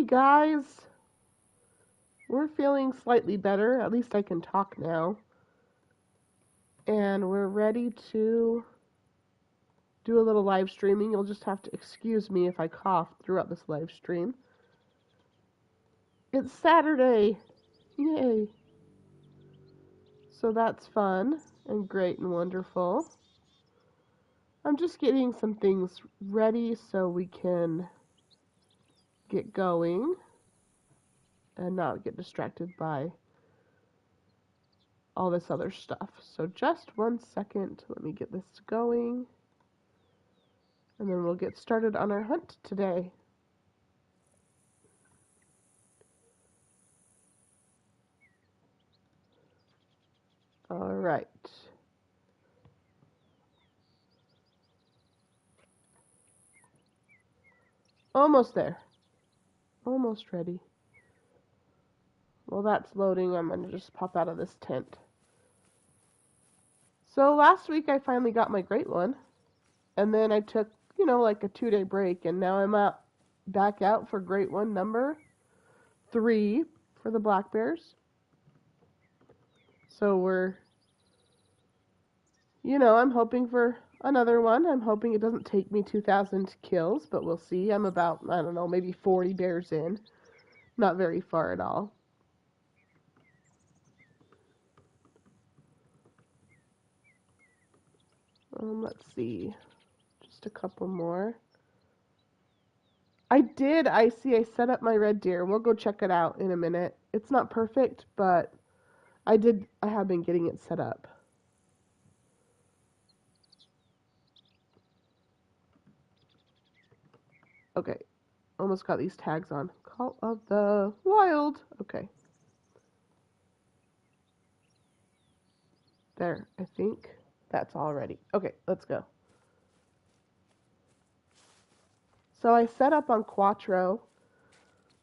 Hey guys, we're feeling slightly better. At least I can talk now. And we're ready to do a little live streaming. You'll just have to excuse me if I cough throughout this live stream. It's Saturday. Yay. So that's fun and great and wonderful. I'm just getting some things ready so we can get going and not get distracted by all this other stuff. So just 1 second. Let me get this going. And then we'll get started on our hunt today. All right. Almost there. Almost ready. Well, that's loading. I'm going to just pop out of this tent. So last week I finally got my great one. And then I took, like a 2-day break. And now I'm back out for great one number 3 for the black bears. So we're, I'm hoping for another one. I'm hoping it doesn't take me 2,000 kills, but we'll see. I'm about, I don't know, maybe 40 bears in. Not very far at all. Let's see. Just a couple more. I set up my red deer. We'll go check it out in a minute. It's not perfect, but I have been getting it set up. Okay. Almost got these tags on. Call of the Wild. Okay. There, I think that's all ready. Okay, let's go. So I set up on cotw,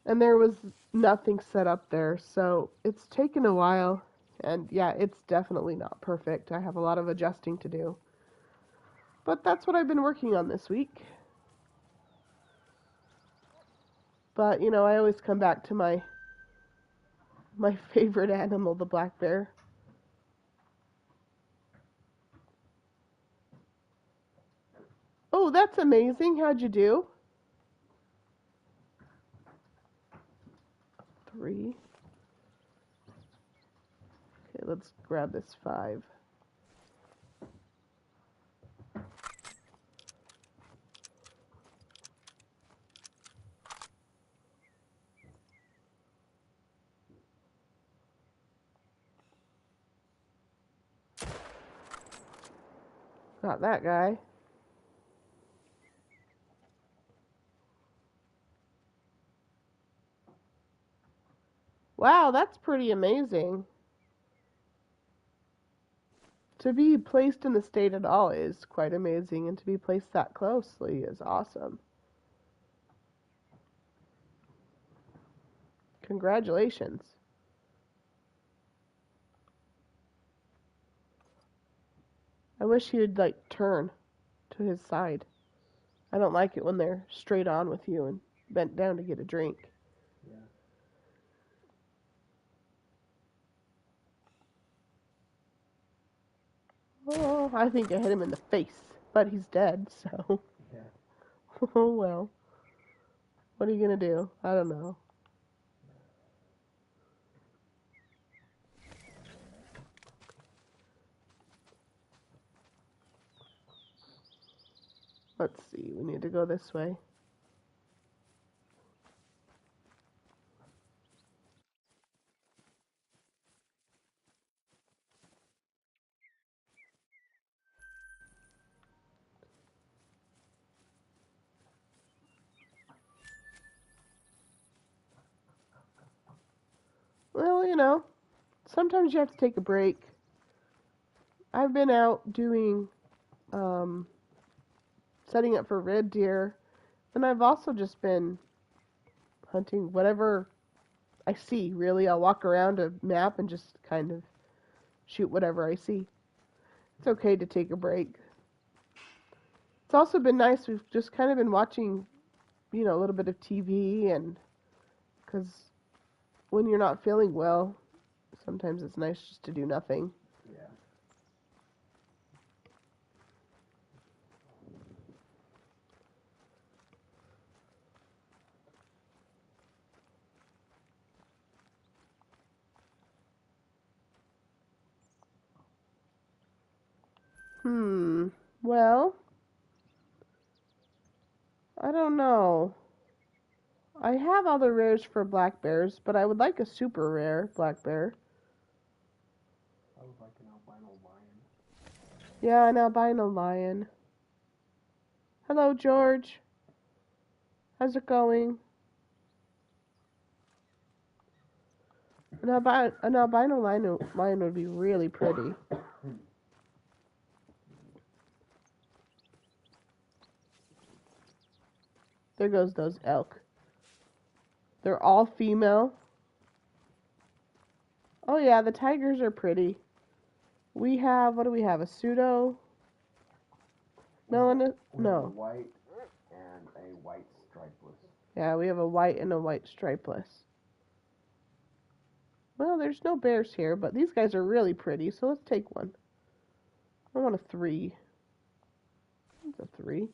and there was nothing set up there, so it's taken a while, and yeah, it's definitely not perfect. I have a lot of adjusting to do. But that's what I've been working on this week. But, I always come back to my favorite animal, the black bear. Oh, that's amazing. How'd you do? 3. Okay, let's grab this 5. Got that guy. Wow, that's pretty amazing. To be placed in the state at all is quite amazing, and to be placed that closely is awesome. Congratulations. I wish he would, turn to his side. I don't like it when they're straight on with you and bent down to get a drink. Yeah. Oh, I think I hit him in the face, but he's dead, so. Yeah. Oh, well. What are you going to do? I don't know. Let's see. We need to go this way. Well, sometimes you have to take a break. I've been out doing, setting up for red deer, and I've also just been hunting whatever I see, really. I'll walk around a map and just kind of shoot whatever I see. It's okay to take a break. It's also been nice. We've just kind of been watching, a little bit of TV and Because when you're not feeling well, sometimes it's nice just to do nothing. Yeah. Well, I don't know. I have all the rares for black bears, but I would like a super rare black bear. I would like an albino lion. Yeah, an albino lion. Hello, George. How's it going? An albino lion would be really pretty. There goes those elk. They're all female. Oh yeah, the tigers are pretty. We have, what do we have? A pseudo? No. A white and a white stripeless. Yeah, we have a white and a white stripeless. Well, there's no bears here, but these guys are really pretty, so let's take one. I want a 3. That's a 3.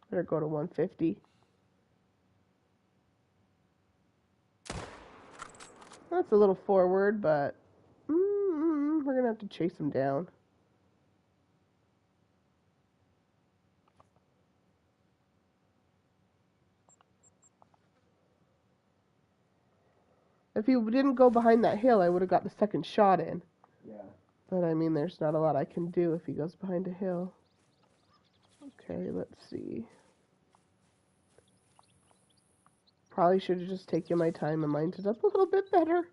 Better go to 150. That's a little forward, but we're going to have to chase him down. If he didn't go behind that hill, I would have got the second shot in. Yeah. But, I mean, there's not a lot I can do if he goes behind a hill. Okay, let's see. Probably should have just taken my time and lined it up a little bit better.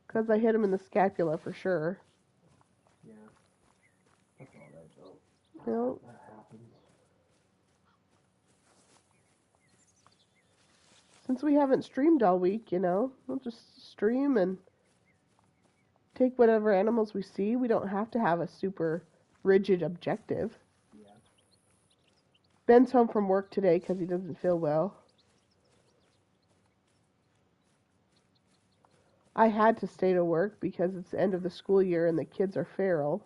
Because I hit him in the scapula for sure. Yeah. That's all right, though. You That happens. Since we haven't streamed all week, we'll just stream and take whatever animals we see. We don't have to have a super rigid objective. Yeah. Ben's home from work today because he doesn't feel well. I had to stay to work because it's the end of the school year and the kids are feral.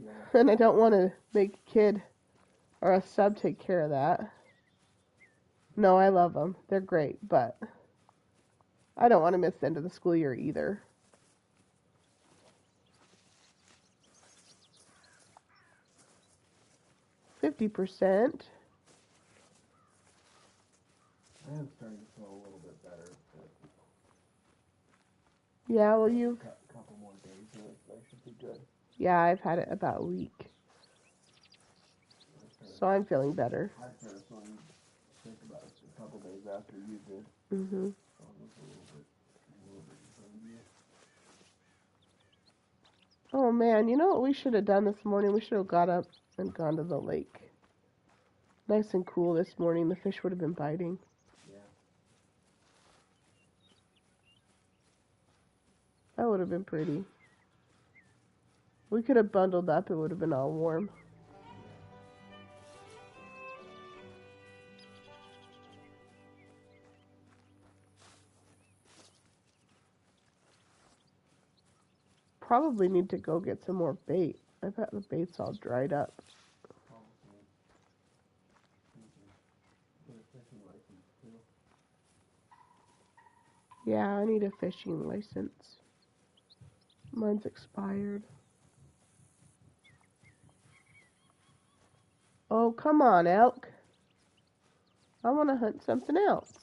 Yeah. And I don't want to make a kid or a sub take care of that. No, I love them. They're great, but I don't want to miss the end of the school year either. %. I am starting to feel a little bit better. Yeah, well, you've... A couple more days and I should be good. Yeah, I've had it about a week. So I'm feeling better. I started feeling sick about it a couple days after you did. Mm-hmm. So it was a little bit funny. Oh, man, you know what we should have done this morning? We should have got up and gone to the lake. Nice and cool this morning. The fish would have been biting. Yeah. That would have been pretty. We could have bundled up. It would have been all warm. Probably need to go get some more bait. I bet the bait's all dried up. Yeah, I need a fishing license. Mine's expired. Oh, come on, elk. I want to hunt something else.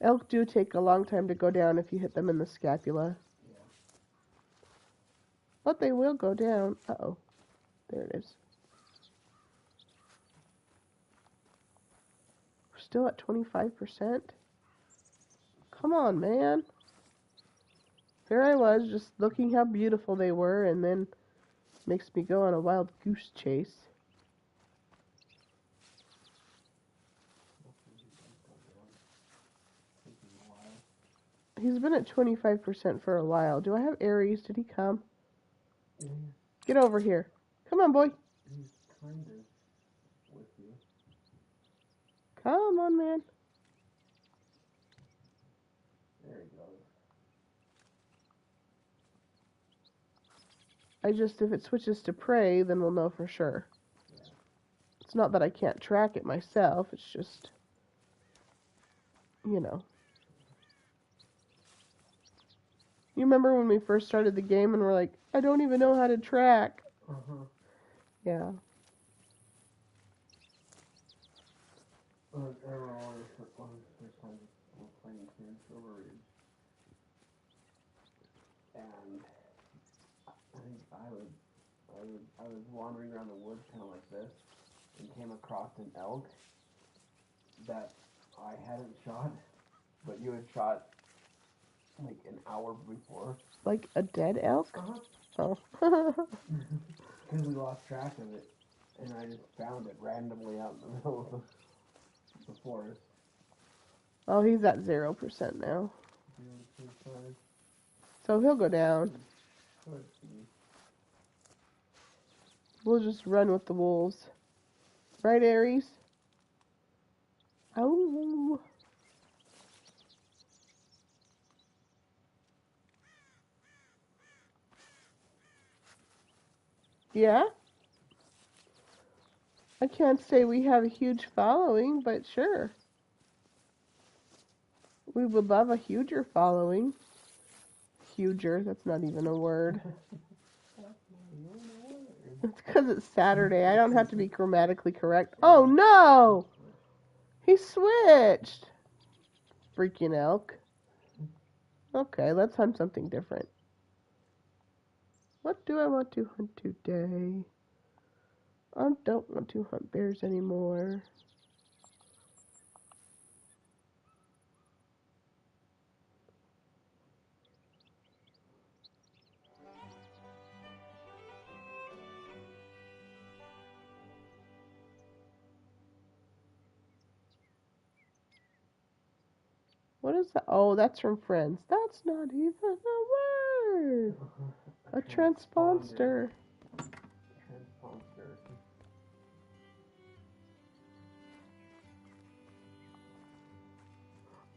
Elk do take a long time to go down if you hit them in the scapula. Yeah. But they will go down. Uh-oh. There it is. We're still at 25%. Come on, man. There I was, just looking how beautiful they were, and then makes me go on a wild goose chase. He's been at 25% for a while. Do I have Aries? Did he come? Yeah. Get over here. Come on, boy. He's kind of with you. Come on, man. There he goes. If it switches to prey, then we'll know for sure. Yeah. It's not that I can't track it myself, it's just, you know. You remember when we first started the game and we're like, I don't even know how to track. Yeah. I remember one of the first times we were playing Silver Ridge, and I think I was wandering around the woods kind of like this, and came across an elk that I hadn't shot, but you had shot like an hour before. Like a dead elk? Oh. Because we lost track of it, and I just found it randomly out in the middle of the forest. Oh, he's at 0% now. So he'll go down. We'll just run with the wolves. Right, Aries? Oh. Yeah? I can't say we have a huge following, but sure. We would love a huger following. Huger, that's not even a word. It's because it's Saturday. I don't have to be grammatically correct. Oh no! He switched! Freaking elk. Okay, let's hunt something different. What do I want to hunt today? I don't want to hunt bears anymore. What is that? Oh, that's from Friends. That's not even a word. A transponder.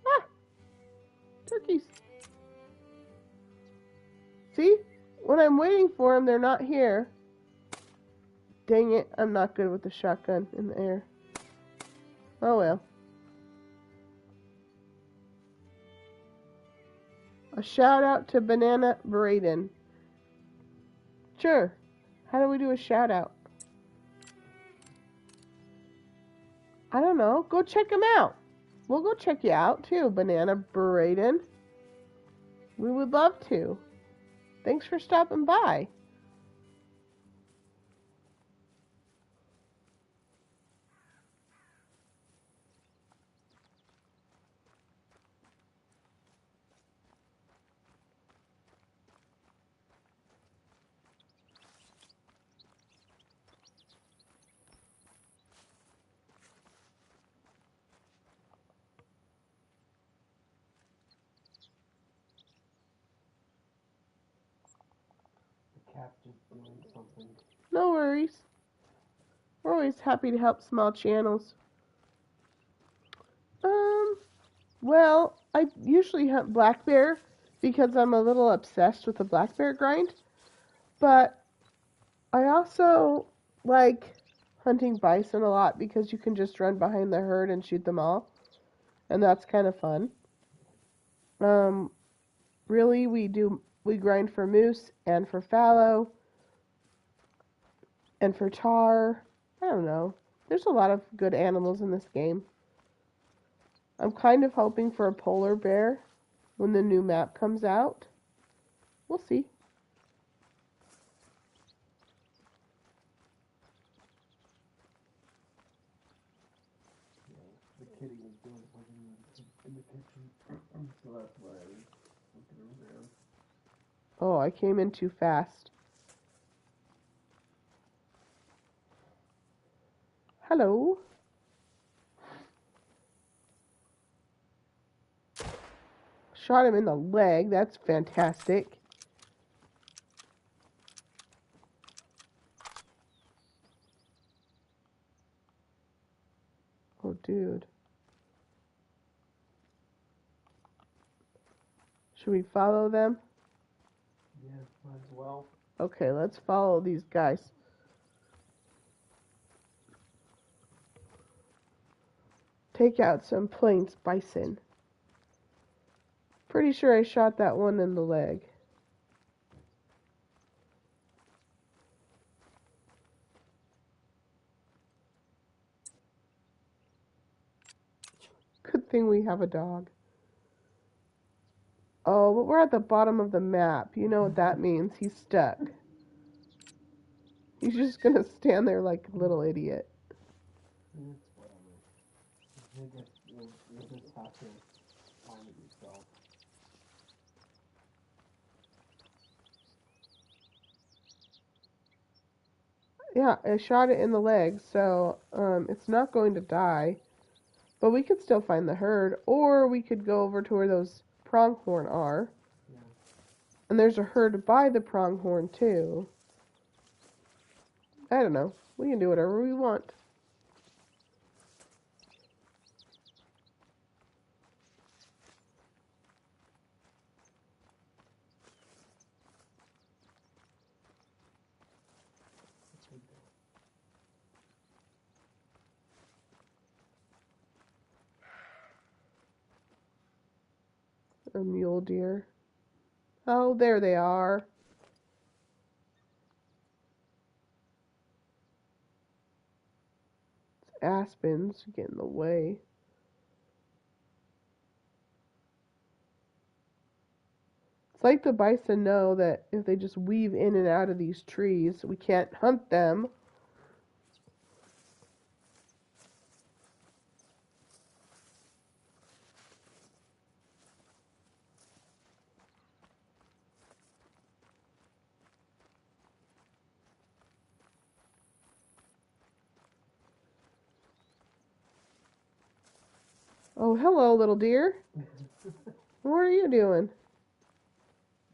Ah! Turkeys. See? When I'm waiting for them, they're not here. Dang it, I'm not good with the shotgun in the air. Oh well. A shout out to Banana Braden. Sure. How do we do a shout out? I don't know. Go check him out. We'll go check you out too, Banana Braden. We would love to. Thanks for stopping by. Cat's just doing something. No worries. We're always happy to help small channels. Well, I usually hunt black bear because I'm a little obsessed with the black bear grind. But I also like hunting bison a lot because you can just run behind the herd and shoot them all. And that's kind of fun. Really, we grind for moose and for fallow and for tar. I don't know. There's a lot of good animals in this game. I'm kind of hoping for a polar bear when the new map comes out. We'll see. The kitty was doing something in the kitchen, so that's why I was looking around. Oh, I came in too fast. Hello. Shot him in the leg. That's fantastic. Oh, dude. Should we follow them? Yeah, might as well. Okay, let's follow these guys. Take out some plains bison. Pretty sure I shot that one in the leg. Good thing we have a dog. Oh, but we're at the bottom of the map. You know what that means. He's stuck. He's just gonna stand there like a little idiot. It's whatever. I guess you'll just have to find it yourself. Yeah, I shot it in the leg, so it's not going to die. But we could still find the herd, or we could go over to where those pronghorn are. Yeah. And there's a herd by the pronghorn too. I don't know. We can do whatever we want. A mule deer. Oh, there they are. It's aspens get in the way. It's like the bison know that if they just weave in and out of these trees, we can't hunt them. Oh, hello, little deer. What are you doing?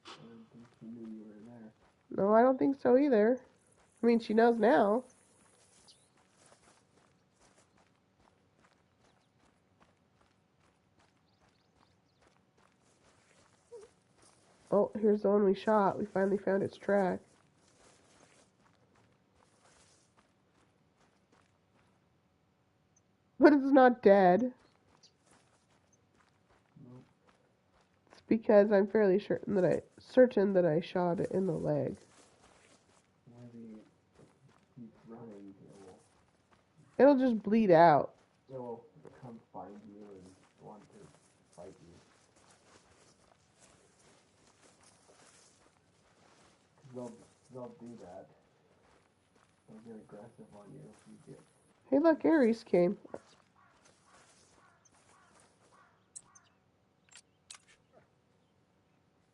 I didn't think she knew you were there. No, I don't think so either. I mean, she knows now. Oh, here's the one we shot. We finally found its track. But it's not dead. Nope. It's because I'm fairly certain that I shot it in the leg. Maybe if it keeps running, It'll just bleed out. it will come find you and want to fight you. 'Cause they'll do that. They'll get aggressive on you if you get. Hey, look, Aries came.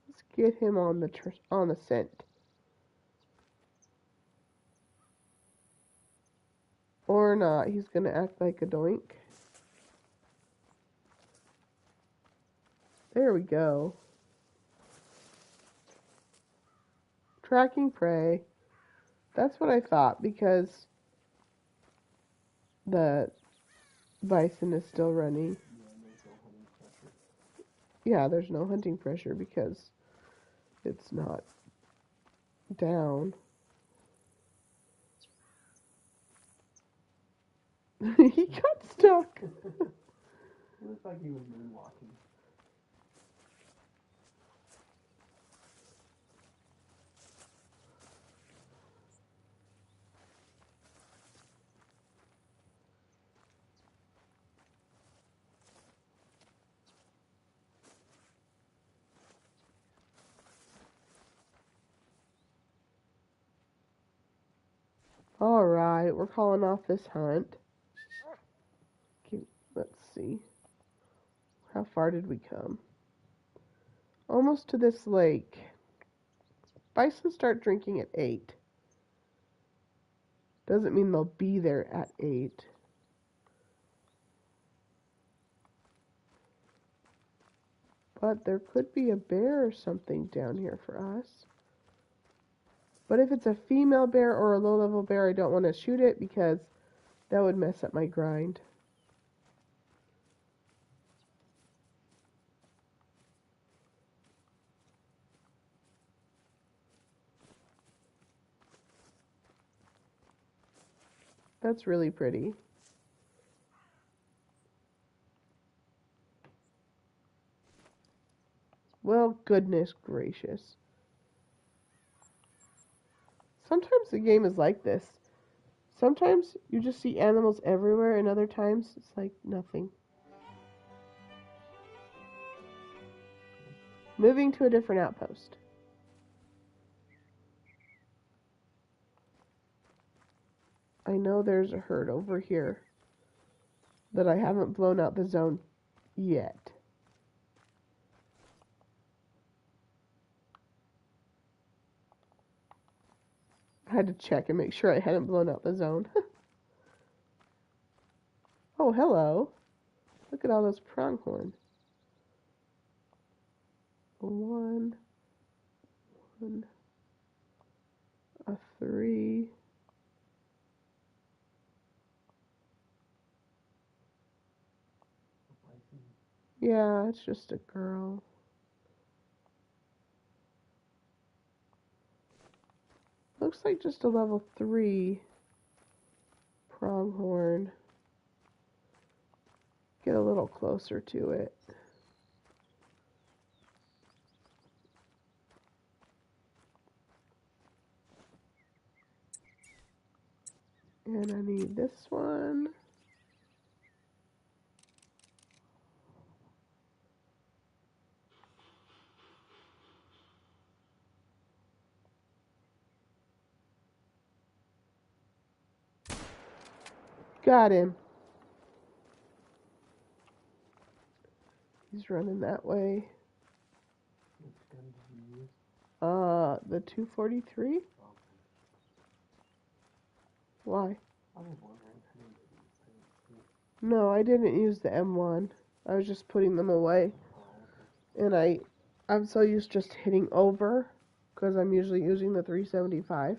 Let's get him on the scent. Or not. He's gonna act like a doink. There we go. Tracking prey. That's what I thought, because the bison is still running. Yeah, there's no hunting pressure because it's not down. He got stuck. It looks like he was moonwalking. Alright, we're calling off this hunt. Okay, let's see. How far did we come? Almost to this lake. Bison start drinking at 8. Doesn't mean they'll be there at 8. But there could be a bear or something down here for us. But if it's a female bear or a low-level bear, I don't want to shoot it because that would mess up my grind. That's really pretty. Well, goodness gracious. Sometimes the game is like this. Sometimes you just see animals everywhere, and other times it's like nothing. Moving to a different outpost. I know there's a herd over here that I haven't blown out the zone yet. I had to check and make sure I hadn't blown out the zone. Oh, hello. Look at all those pronghorn. One, a 3. Yeah, it's just a girl. Looks like just a level 3 pronghorn. Get a little closer to it. And I need this one. Got him. He's running that way. Which gun did you use? The 243? Why? I was wondering. No, I didn't use the M1. I was just putting them away. And I'm so used just hitting over because I'm usually using the 375.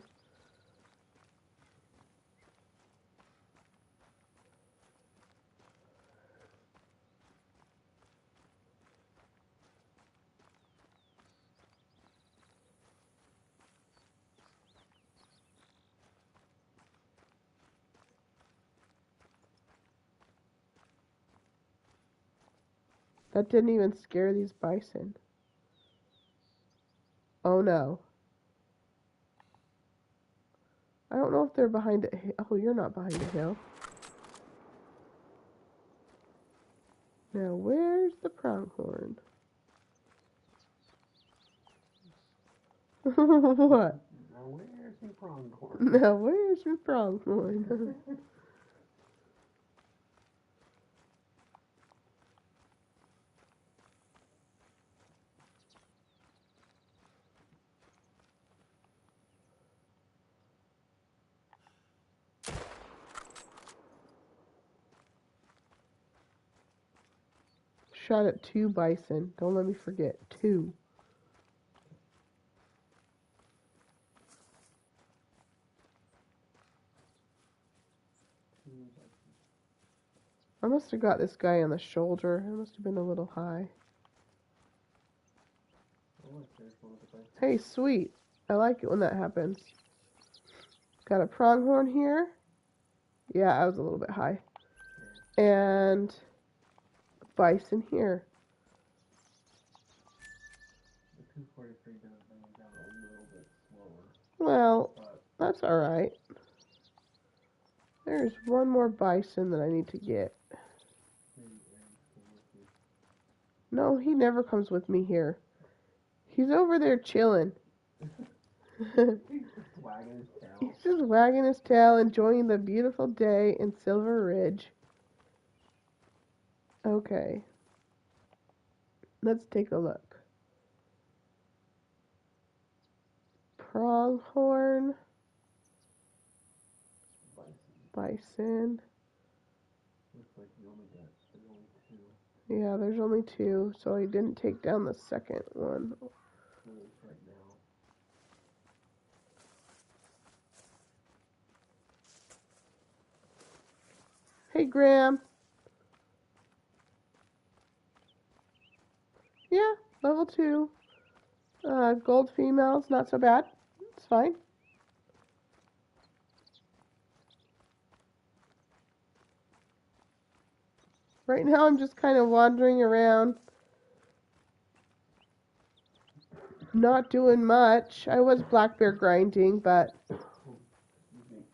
That didn't even scare these bison. Oh no. I don't know if they're behind a hill. Oh, you're not behind a hill. Now, where's the pronghorn? What? Now where's my pronghorn? Now, where's my pronghorn? Shot at 2 bison. Don't let me forget. 2. I must have got this guy on the shoulder. It must have been a little high. Oh, look, there's one of the bison. Hey, sweet. I like it when that happens. Got a pronghorn here. Yeah, I was a little bit high. And bison here. The 243 does bring it down a little bit slower. Well, But that's alright. There's one more bison that I need to get. maybe Aaron's come with you. No, he never comes with me here. He's over there chilling. He's just wagging his tail. He's just wagging his tail, enjoying the beautiful day in Silver Ridge. Okay. Let's take a look. Pronghorn. Bison. Looks like you only got, there's only 2. Yeah, there's only 2, so I didn't take down the second one. At least right now. Hey, Graham. Yeah, level 2. Gold females, not so bad. It's fine. Right now I'm just kind of wandering around, not doing much. I was black bear grinding, but Excuse me.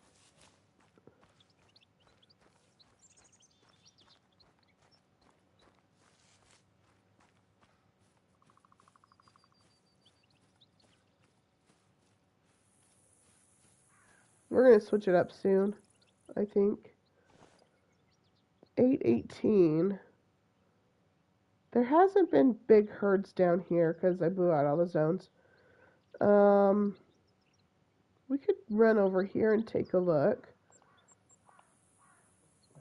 we're going to switch it up soon, I think. 8:18. There hasn't been big herds down here because I blew out all the zones. We could run over here and take a look.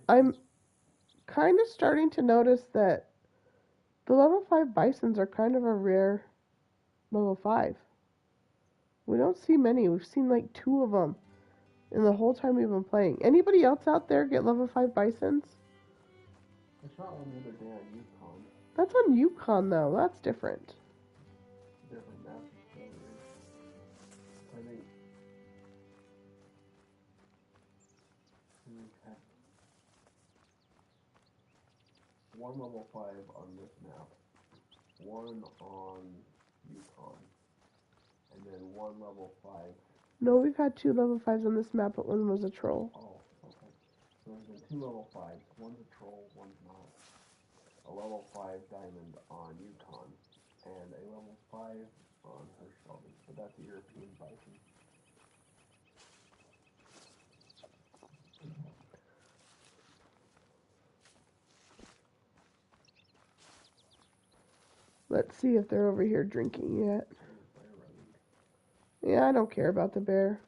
I'm kind of starting to notice that the level 5 bisons are kind of a rare level 5. We don't see many. We've seen like 2 of them in the whole time we've been playing. Anybody else out there get level 5 bisons? I shot one the other day on Yukon. That's on Yukon though. That's different. Different map. I think we've had one level 5 on this map, one on Yukon, and then one level 5. No, we've had 2 level 5s on this map, but one was a troll. Oh, okay. So there's been 2 level 5s. One's a troll, one's not. A level 5 diamond on Yukon, and a level 5 on Herschel, but that's a European bison. Let's see if they're over here drinking yet. Yeah, I don't care about the bear.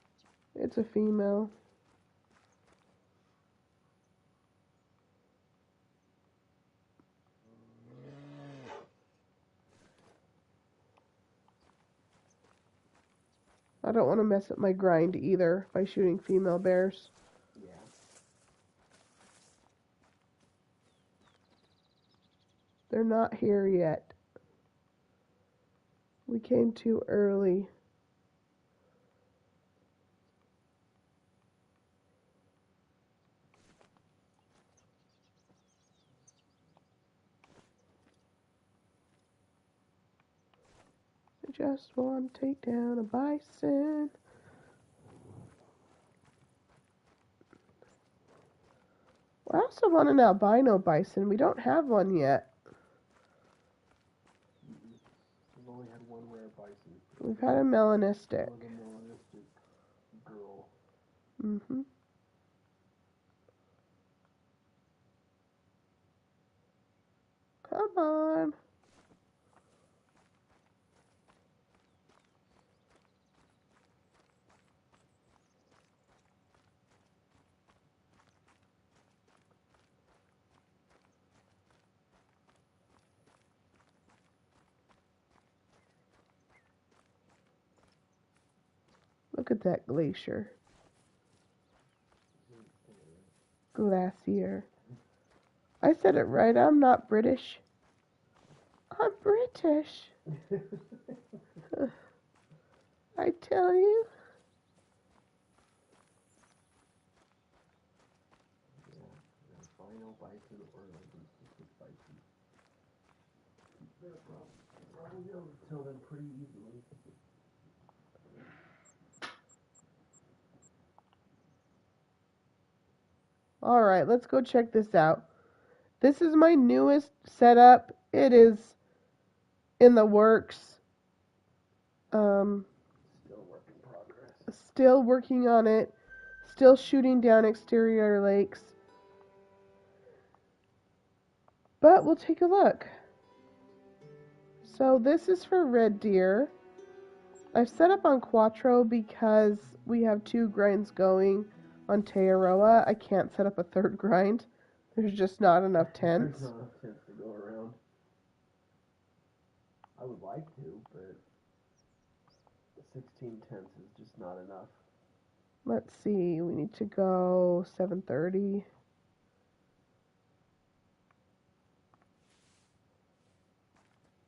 It's a female. I don't want to mess up my grind either by shooting female bears. Yeah. They're not here yet. We came too early. I just want to take down a bison. I also want an albino bison. We don't have one yet. We've only had one rare bison. We've had a melanistic. It was a melanistic girl. Mm-hmm. Come on. Look at that glacier. Glacier. I said it right. I'm not British. I'm British. I tell you. Yeah, albino bison or elusive bison. Probably be able to tell them pretty easily. Alright, let's go check this out. This is my newest setup. It is in the works. Still work in progress. Still working on it. Still shooting down exterior lakes. But we'll take a look. So this is for red deer. I've set up on Quattro because we have 2 grinds going on Tearoa. I can't set up a 3rd grind. There's just not enough tents. There's not enough tents to go around. I would like to, but 16 tents is just not enough. Let's see, we need to go 7:30.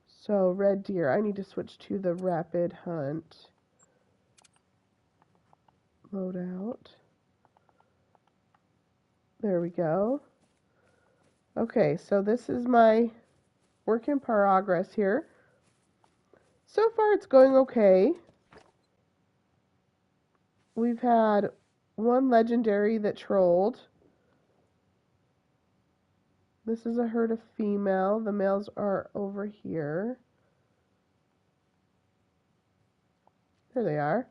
So red deer, I need to switch to the rapid hunt. Load out. There we go. Okay, so this is my work in progress here. So far it's going okay. We've had one legendary that trolled. This is a herd of female. The males are over here. There they are.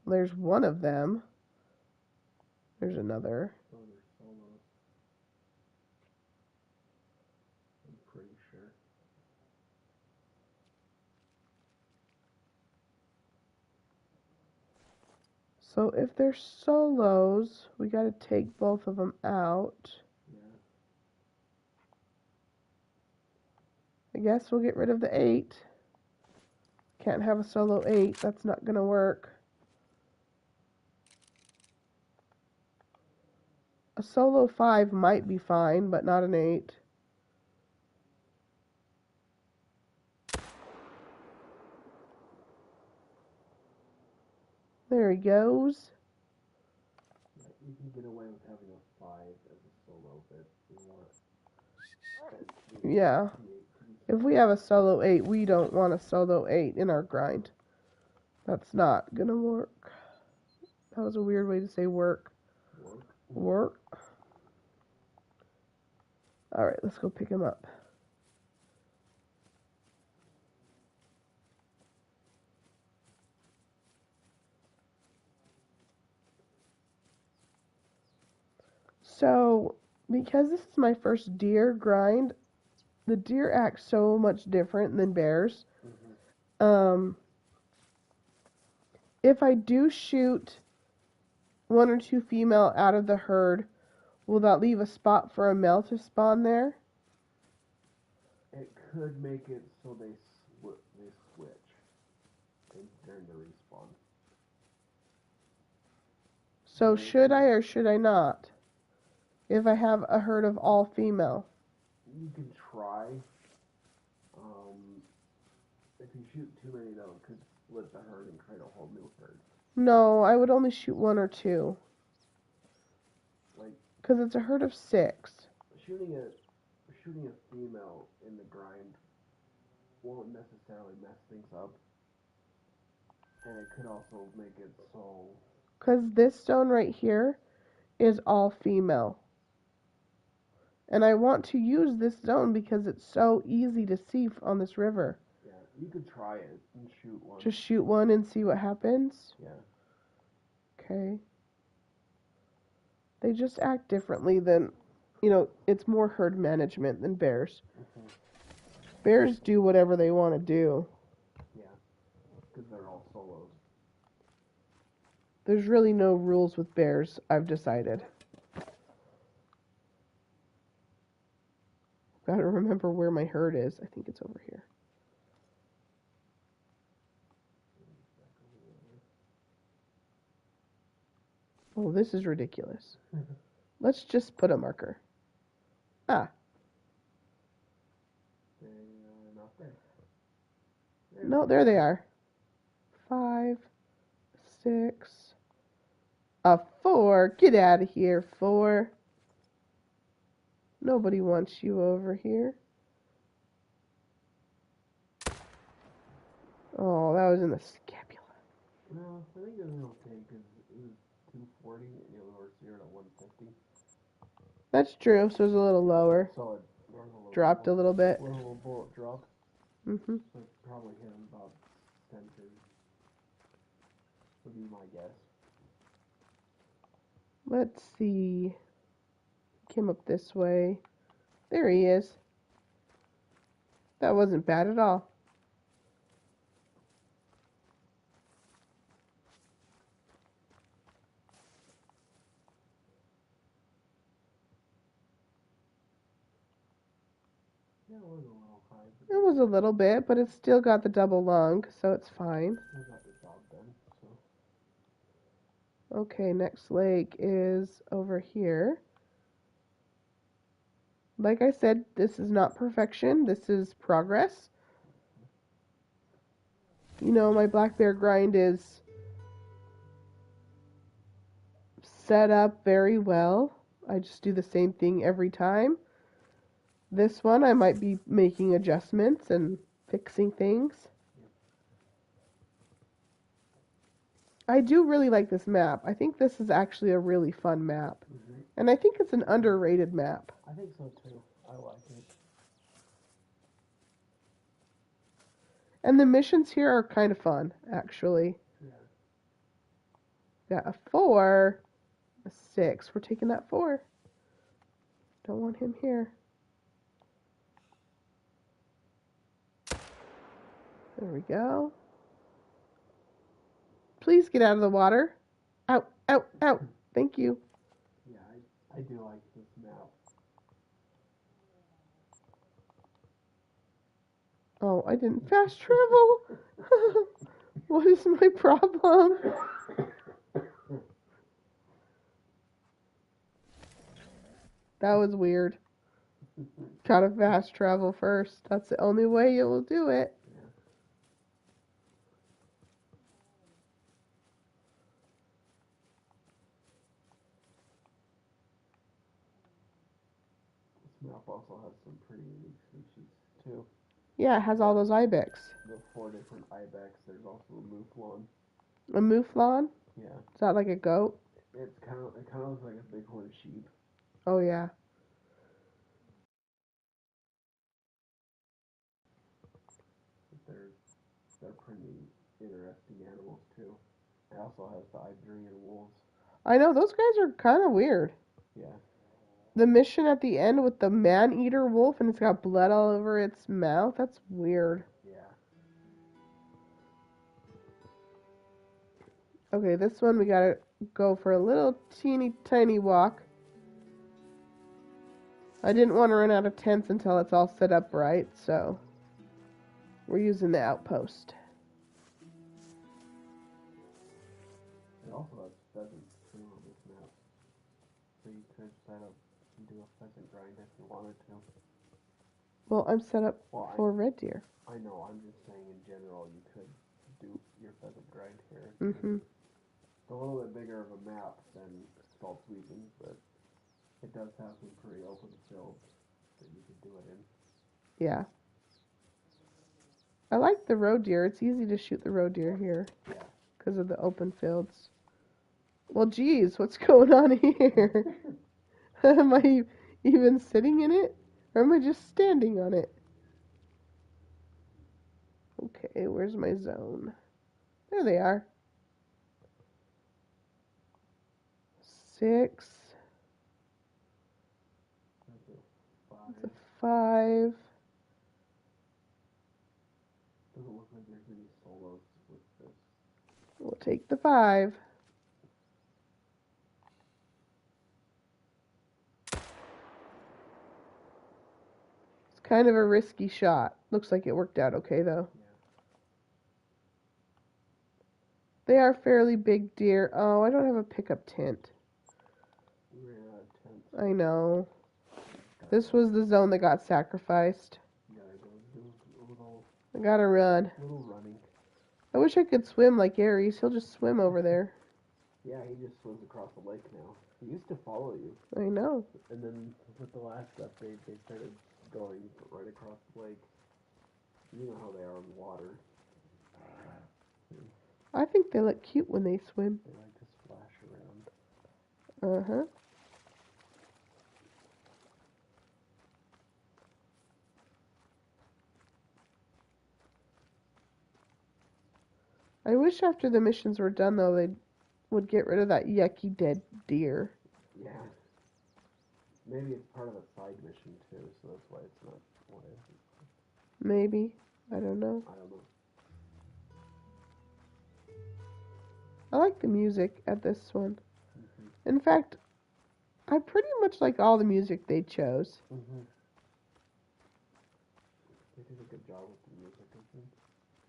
There's one of them. There's another. Oh, they're solos. I'm pretty sure. So if they're solos, we gotta take both of them out. Yeah. I guess we'll get rid of the 8. Can't have a solo 8. That's not gonna work. A solo 5 might be fine, but not an 8. There he goes. Yeah, you can get away with having a 5 as a solo, but we want Yeah. If we have a solo 8, we don't want a solo 8 in our grind. That's not gonna work. That was a weird way to say work. Work. Alright, let's go pick him up. So, because this is my first deer grind, the deer act so much different than bears. If I do shoot 1 or 2 female out of the herd, will that leave a spot for a male to spawn there? It could make it so they switch during the respawn. So should I or should I not? If I have a herd of all female. You can try. If you shoot too many, though, it could split the herd and create a whole new herd. No, I would only shoot 1 or 2. Like, because it's a herd of 6. Shooting a female in the grind won't necessarily mess things up, and it could also make it so. Because this zone right here is all female. And I want to use this zone because it's so easy to see on this river. Yeah, you could try it and shoot one. Just shoot one and see what happens? Yeah. Okay. They just act differently than, it's more herd management than bears. Mm-hmm. Bears do whatever they want to do. Yeah, because they're all solos. There's really no rules with bears, I've decided. Gotta remember where my herd is. I think it's over here. Oh, this is ridiculous. Let's just put a marker. Ah. They're not there. No, there they are. 5, 6, a 4. Get out of here, 4. Nobody wants you over here. Oh, that was in the scapula. No, I think it was okay because it was 240 and the other was 0 to 150. That's true, so it's a little lower. So it dropped a little bit. A little bullet drop. Mm-hmm. So it probably hit him about center. Would be my guess. Let's see. Came up this way. There he is. That wasn't bad at all. Yeah, it was a little high. It was a little bit, but it's still got the double lung, so it's fine. We got the job done. So. Okay, next lake is over here. Like I said, this is not perfection. This is progress. My black bear grind is set up very well. I just do the same thing every time. This one, I might be making adjustments and fixing things. I do really like this map. I think this is actually a really fun map. Mm-hmm. And I think it's an underrated map. I think so too. I like it. And the missions here are kind of fun, actually. Yeah. Got a 4, a 6. We're taking that 4. Don't want him here. There we go. Please get out of the water. Out, out, out. Thank you. Yeah, I do like this map. Oh, I didn't fast travel. What is my problem? That was weird. Gotta fast travel first. That's the only way you will do it. This map also has some pretty unique species too. Yeah, it has all those ibex. The 4 different ibex. There's also a mouflon. A mouflon? Yeah. Is that like a goat? It kind of looks like a bighorn sheep. Oh yeah. But they're pretty interesting animals too. It also has the Iberian wolves. I know, those guys are kind of weird. Yeah. The mission at the end with the man-eater wolf and it's got blood all over its mouth, that's weird. Yeah. Okay, this one we gotta go for a little teeny tiny walk. I didn't want to run out of tents until it's all set up right, so we're using the outpost. It also has pheasants too on this map. So you could set up and do a pheasant grind if you wanted to. Well, I'm set up for red deer. I know, I'm just saying in general you could do your pheasant grind here. Mm-hmm. It's a little bit bigger of a map than Saltsweeten, but it does have some pretty open fields that you could do it in. Yeah. I like the roe deer. It's easy to shoot the roe deer here. Yeah. Because of the open fields. Well, geez, what's going on here? Am I even sitting in it? Or am I just standing on it? Okay, where's my zone? There they are. 6. It's a 5. Doesn't look like there's any solos with this. We'll take the 5. It's kind of a risky shot. Looks like it worked out okay, though. Yeah. They are fairly big deer. Oh, I don't have a pickup tent. We ran out of tents. I know. This was the zone that got sacrificed. You gotta go do a little I gotta run. running. I wish I could swim like Ares. He'll just swim over there. Yeah, he just swims across the lake now. He used to follow you. I know. And then with the last update, they started going right across the lake. You know how they are in the water. I think they look cute when they swim. They like to splash around. Uh-huh. I wish after the missions were done, though, they would get rid of that yucky dead deer. Yeah. Maybe it's part of a side mission, too, so that's why it's not what it is. Maybe. I don't know. I don't know. I like the music at this one. Mm-hmm. In fact, I pretty much like all the music they chose. Mm-hmm. They did a good job with the music, I think.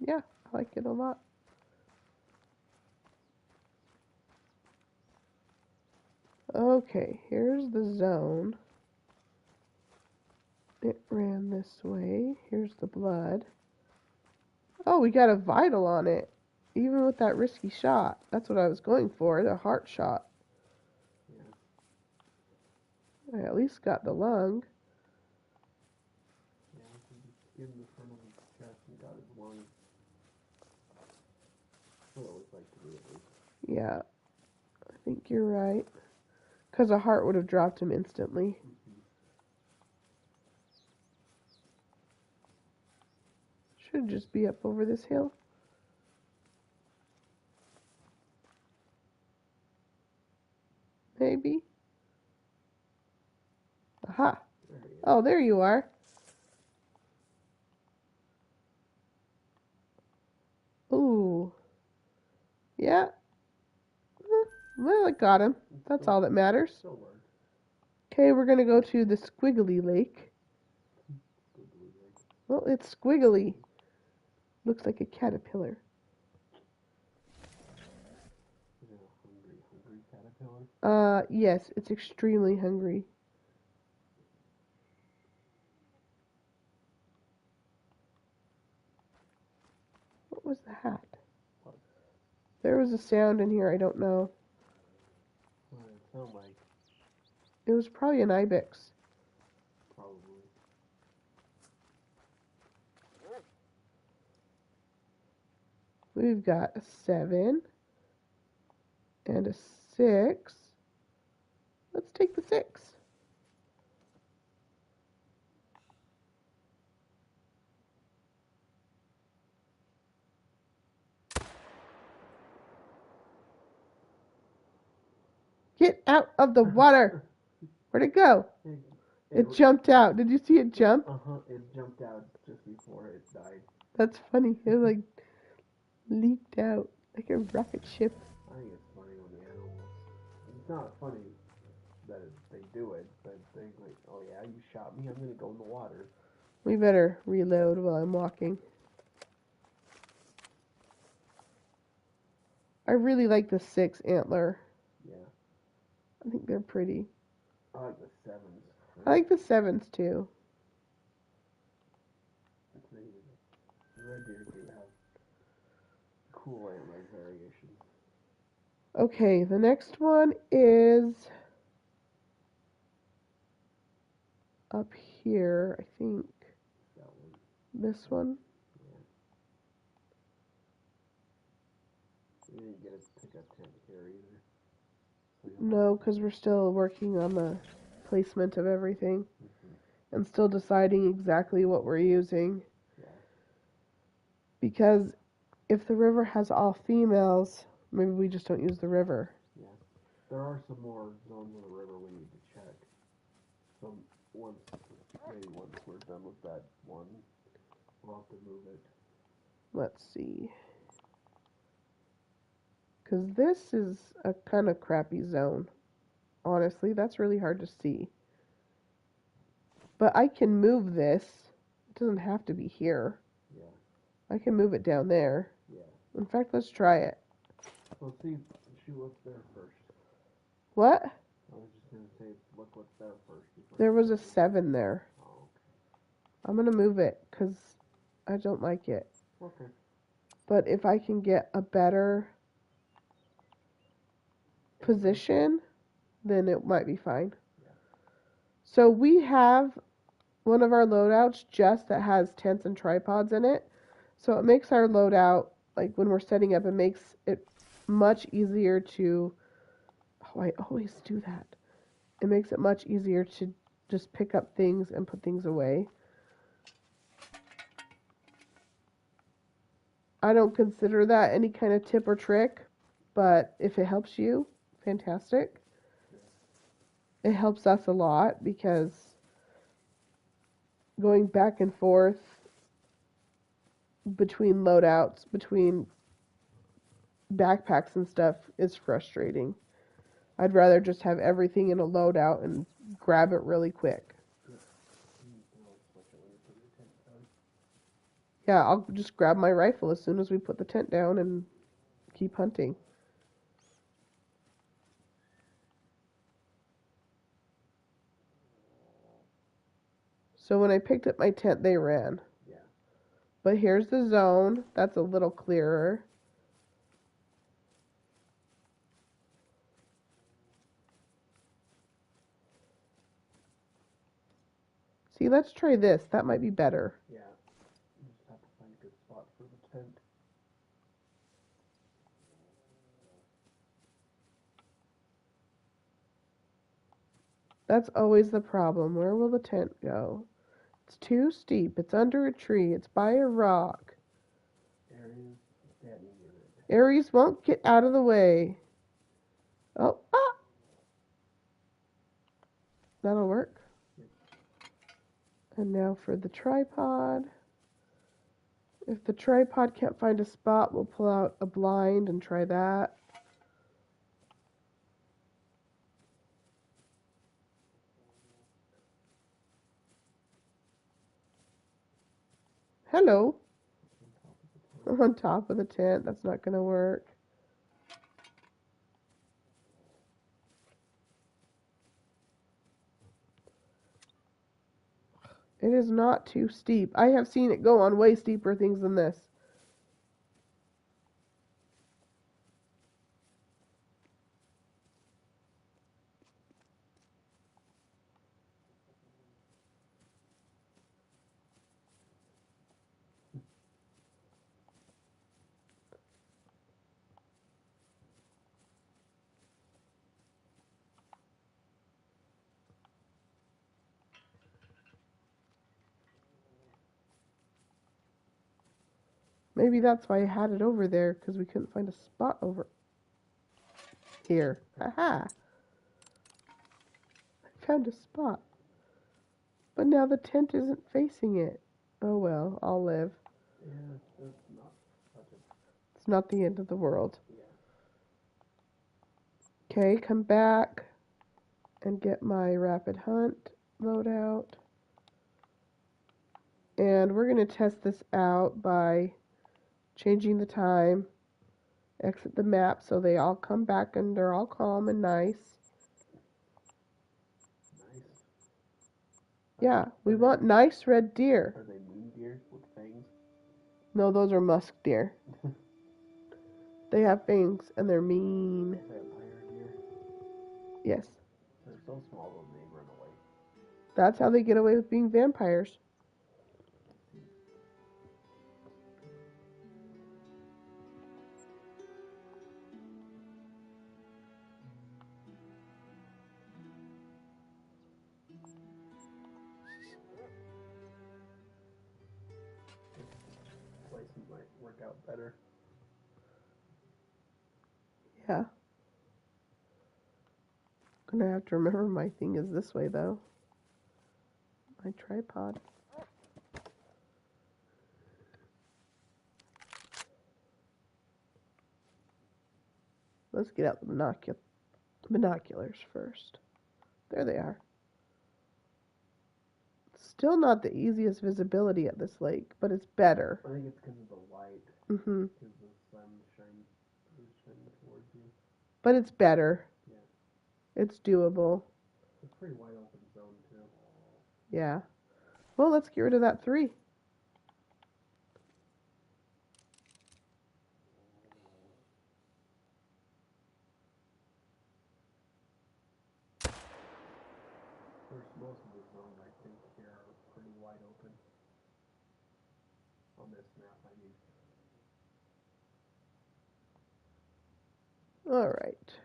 Yeah, I like it a lot. Okay, here's the zone. It ran this way. Here's the blood. Oh, we got a vital on it. Even with that risky shot. That's what I was going for, the heart shot. Yeah. I at least got the lung. Yeah, he skinned the front of his chest and got his lung. That's what it looks like to me at least. Yeah, I think you're right. Because a heart would have dropped him instantly. Should just be up over this hill. Maybe. Aha. There he is. Oh, there you are. Ooh. Yeah. Well, I got him. That's all that matters. Still works. Okay, we're going to go to the squiggly lake. Well, it's squiggly. Looks like a caterpillar. Is it a hungry caterpillar? Yes, it's extremely hungry. What was that? What? There was a sound in here, I don't know. What did it sound like? It was probably an ibex. Probably. We've got a 7 and a 6. Let's take the 6. Get out of the water! Where'd it go? It jumped out. Did you see it jump? It jumped out just before it died. That's funny. It like leaked out like a rocket ship. I think it's funny when the animals. It's not funny that they do it, but they're like, oh yeah, you shot me, I'm gonna go in the water. We better reload while I'm walking. I really like the 6 antler. Yeah. I think they're pretty. I like the 7s. I like the 7s too. The red deer do have cool antler variations. Okay, the next one is up here, I think. That one. This one. Yeah. We didn't get a pickup tent here either. So No, because we're still working on the placement of everything and still deciding exactly what we're using. Yeah. Because if the river has all females, maybe we just don't use the river. Yeah. There are some more zones of the river we need to check. So maybe once we're done with that one, we'll have to move it. Let's see. Because this is a kind of crappy zone. Honestly, that's really hard to see. But I can move this. It doesn't have to be here. Yeah. I can move it down there. Yeah. In fact, let's try it. Well, see, shoot what's there first. What? I was just going to say, look what's there first. There was a 7 there. Oh, okay. I'm going to move it because I don't like it. Okay. But if I can get a better position, then it might be fine. Yeah. So we have one of our loadouts just that has tents and tripods in it. So it makes our loadout, like when we're setting up, it makes it much easier to, oh, I always do that. It makes it much easier to just pick up things and put things away. I don't consider that any kind of tip or trick, but if it helps you, fantastic. It helps us a lot because going back and forth between loadouts, between backpacks and stuff is frustrating. I'd rather just have everything in a loadout and grab it really quick. Yeah, I'll just grab my rifle as soon as we put the tent down and keep hunting. So when I picked up my tent, they ran. Yeah. But here's the zone. That's a little clearer. See, let's try this. That might be better. Yeah. You just have to find a good spot for the tent. That's always the problem. Where will the tent go? It's too steep. It's under a tree. It's by a rock. Areas standing in it. Aries won't get out of the way. Oh, ah! That'll work. And now for the tripod. If the tripod can't find a spot, we'll pull out a blind and try that. Hello. I'm on top of the tent. That's not going to work. It is not too steep. I have seen it go on way steeper things than this. Maybe that's why I had it over there, because we couldn't find a spot over here. Haha. I found a spot. But now the tent isn't facing it. Oh well, I'll live. Yeah, that's not such a... It's not the end of the world. Yeah. Okay, come back and get my rapid hunt loadout. And we're going to test this out by changing the time. Exit the map so they all come back and they're all calm and nice. Nice. Yeah, we want nice red deer. Are they moon deer with fangs? No, those are musk deer. They have fangs and they're mean. Vampire deer? Yes. They're so small when they run away. That's how they get away with being vampires. Places might work out better. Yeah. Gonna have to remember my thing is this way though. My tripod. Let's get out the binoculars first. There they are. Still not the easiest visibility at this lake, but it's better. I think it's because of the light. Mm-hmm. Because the sun is shining towards you. But it's better. Yeah. It's doable. It's a pretty wide open zone too. Yeah. Well, let's get rid of that 3. Of course, most of the zones I think here are pretty wide open. On this map, I mean. Alright.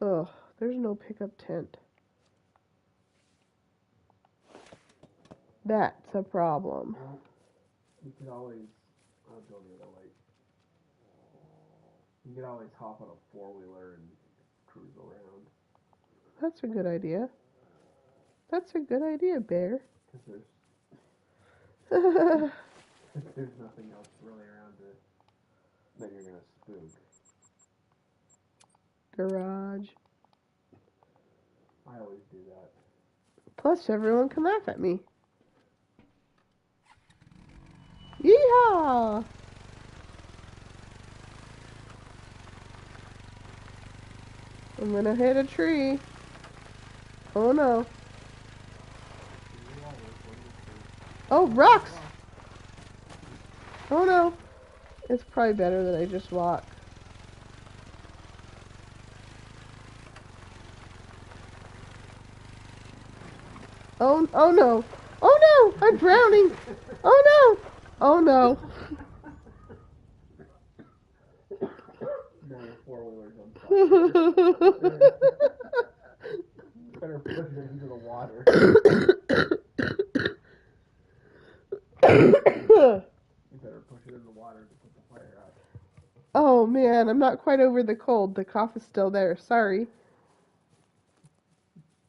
Oh, there's no pickup tent. That's a problem. Well, you could always... I'll go the other way. You could always hop on a 4-wheeler and cruise around. That's a good idea. That's a good idea, Bear. Because there's nothing else really around that you're going to spook. Garage. I always do that. Plus, everyone can laugh at me. Yeehaw! I'm gonna hit a tree. Oh no. Oh, rocks! Oh no. It's probably better that I just walk. Oh no. Oh no, I'm drowning. Oh no. Oh no. Now your four-wheeler's on fire. Better push it into the water. You better push it in the water to put the fire out. Oh man, I'm not quite over the cold. The cough is still there. Sorry.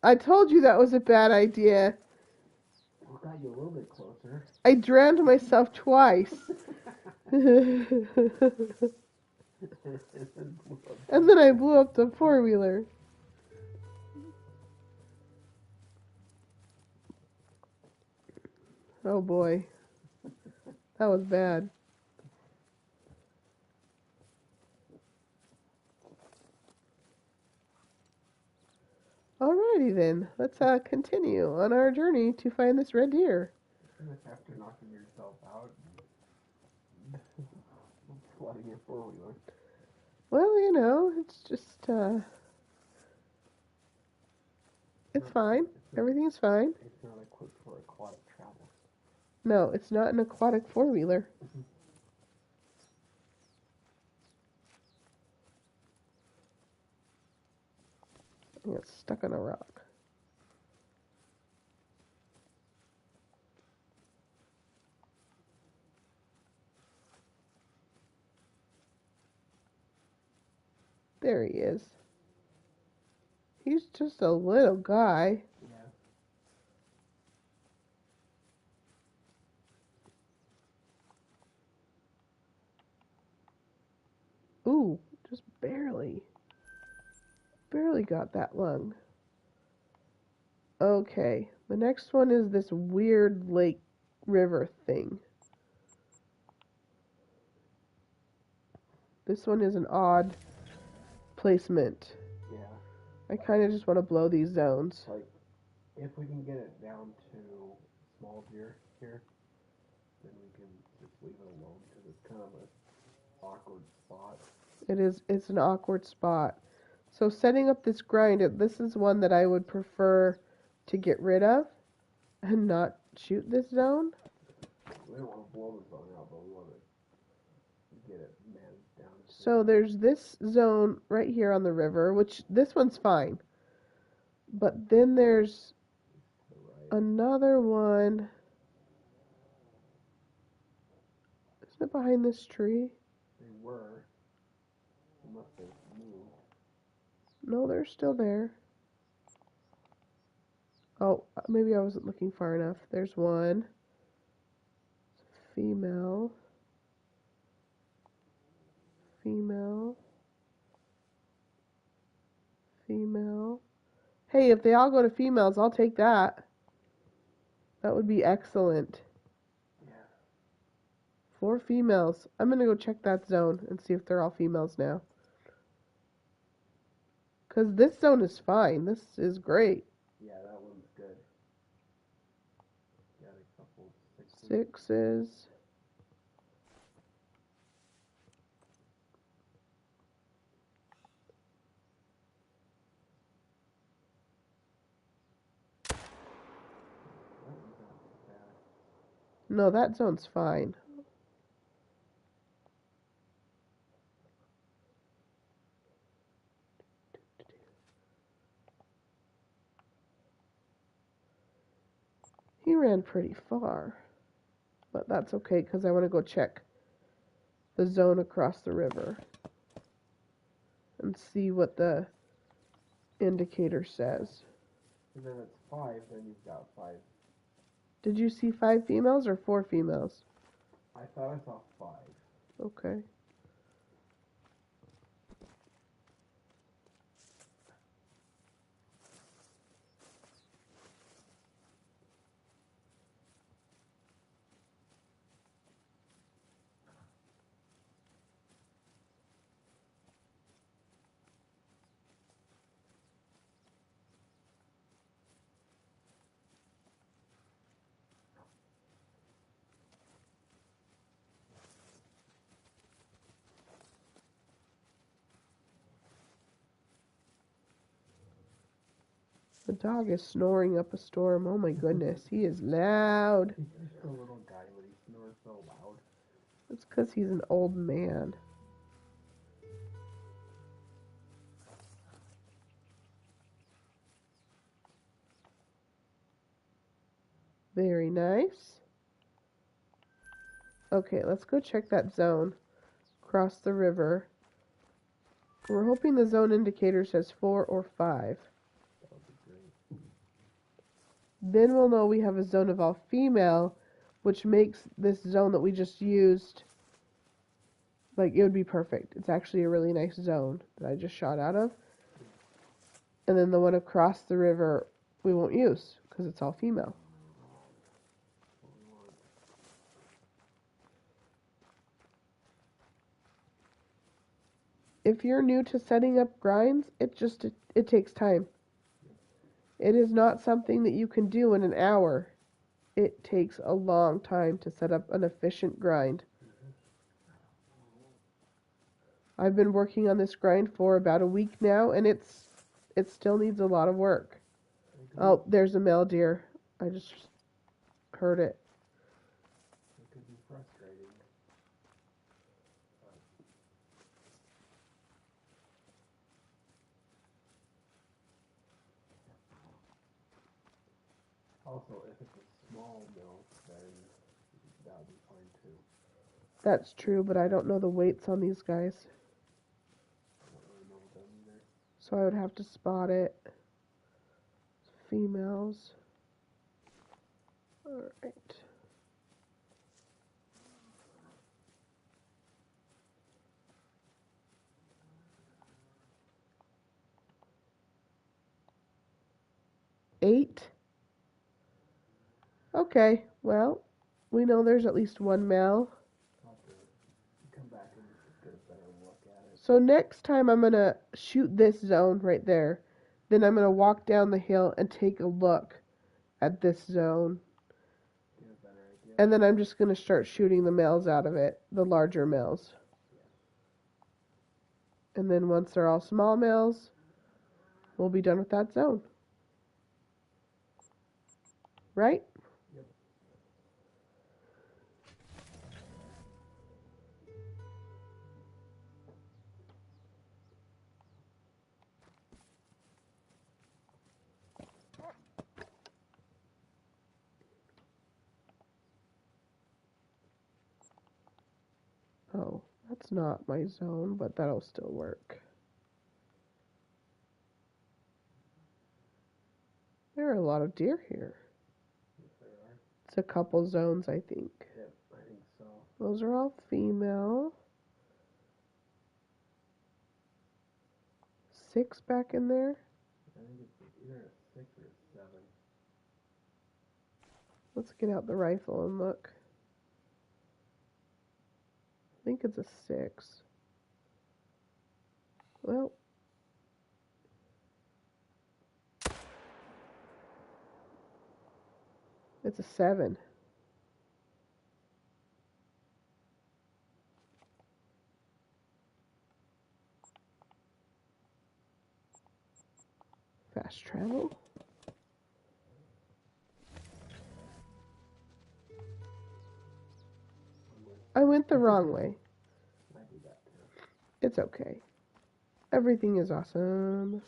I told you that was a bad idea. Well, got you a little bit closer. I drowned myself twice. And then I blew up the four-wheeler. Oh boy. That was bad. Alrighty then. Let's continue on our journey to find this red deer. After knocking yourself out and flooding your four-wheeler. Well, you know, it's just it's fine. Everything's fine. It's not equipped for aquatic travel. No, it's not an aquatic four-wheeler. It's stuck on a rock. There he is. He's just a little guy. Yeah. Ooh, just barely. Barely got that lung. Okay, the next one is this weird lake river thing. This one is an odd placement. Yeah. I kind of just want to blow these zones. Like, if we can get it down to small deer here, then we can just leave it alone because it's kind of an awkward spot. It's an awkward spot. So setting up this grind, this is one that I would prefer to get rid of and not shoot this zone. We don't want to blow the zone out, but we want to get it managed down. So there's this zone right here on the river, which this one's fine. But then there's another one. Isn't it behind this tree? They were, unless they moved. No, they're still there. Oh, maybe I wasn't looking far enough. There's one. Female. Female. Female. Hey, if they all go to females, I'll take that. That would be excellent. Yeah. 4 females. I'm gonna go check that zone and see if they're all females now. Because this zone is fine. This is great. Yeah, that one's good. Got a couple Sixes. No, that zone's fine. He ran pretty far. But that's okay because I want to go check the zone across the river and see what the indicator says. And then it's 5, then you've got 5. Did you see 5 females or 4 females? I thought I saw 5. Okay. The dog is snoring up a storm. Oh my goodness, he is loud. He's just a little guy, but he snores so loud. It's because he's an old man. Very nice. Okay, let's go check that zone. Cross the river. We're hoping the zone indicator says 4 or 5. That would be great. Then we'll know we have a zone of all female, which makes this zone that we just used, like, it would be perfect. It's actually a really nice zone that I just shot out of. And then the one across the river we won't use because it's all female. If you're new to setting up grinds, it takes time. It is not something that you can do in an hour. It takes a long time to set up an efficient grind. I've been working on this grind for about a week now, and it still needs a lot of work. Oh, there's a male deer. I just heard it. It could be frustrating. Also, if it's a small milk, then that would be fine too. That's true, but I don't know the weights on these guys. I don't really know them either. So I would have to spot it. Females. Alright. Eight. Okay, well, we know there's at least one male. I'll have to come back and get a better look at it. So next time I'm going to shoot this zone right there. Then I'm going to walk down the hill and take a look at this zone. Get a better idea. And then I'm just going to start shooting the males out of it, the larger males. And then once they're all small males, we'll be done with that zone. Right? Yep. Oh, that's not my zone, but that'll still work. There are a lot of deer here. Yes, there are. It's a couple zones, I think. Yep, I think so. Those are all female. 6 back in there. I think it's either a 6 or a 7. Let's get out the rifle and look. I think it's a 6. Well, it's a 7. Fast travel. I went the wrong way. I do that too. It's okay. Everything is awesome.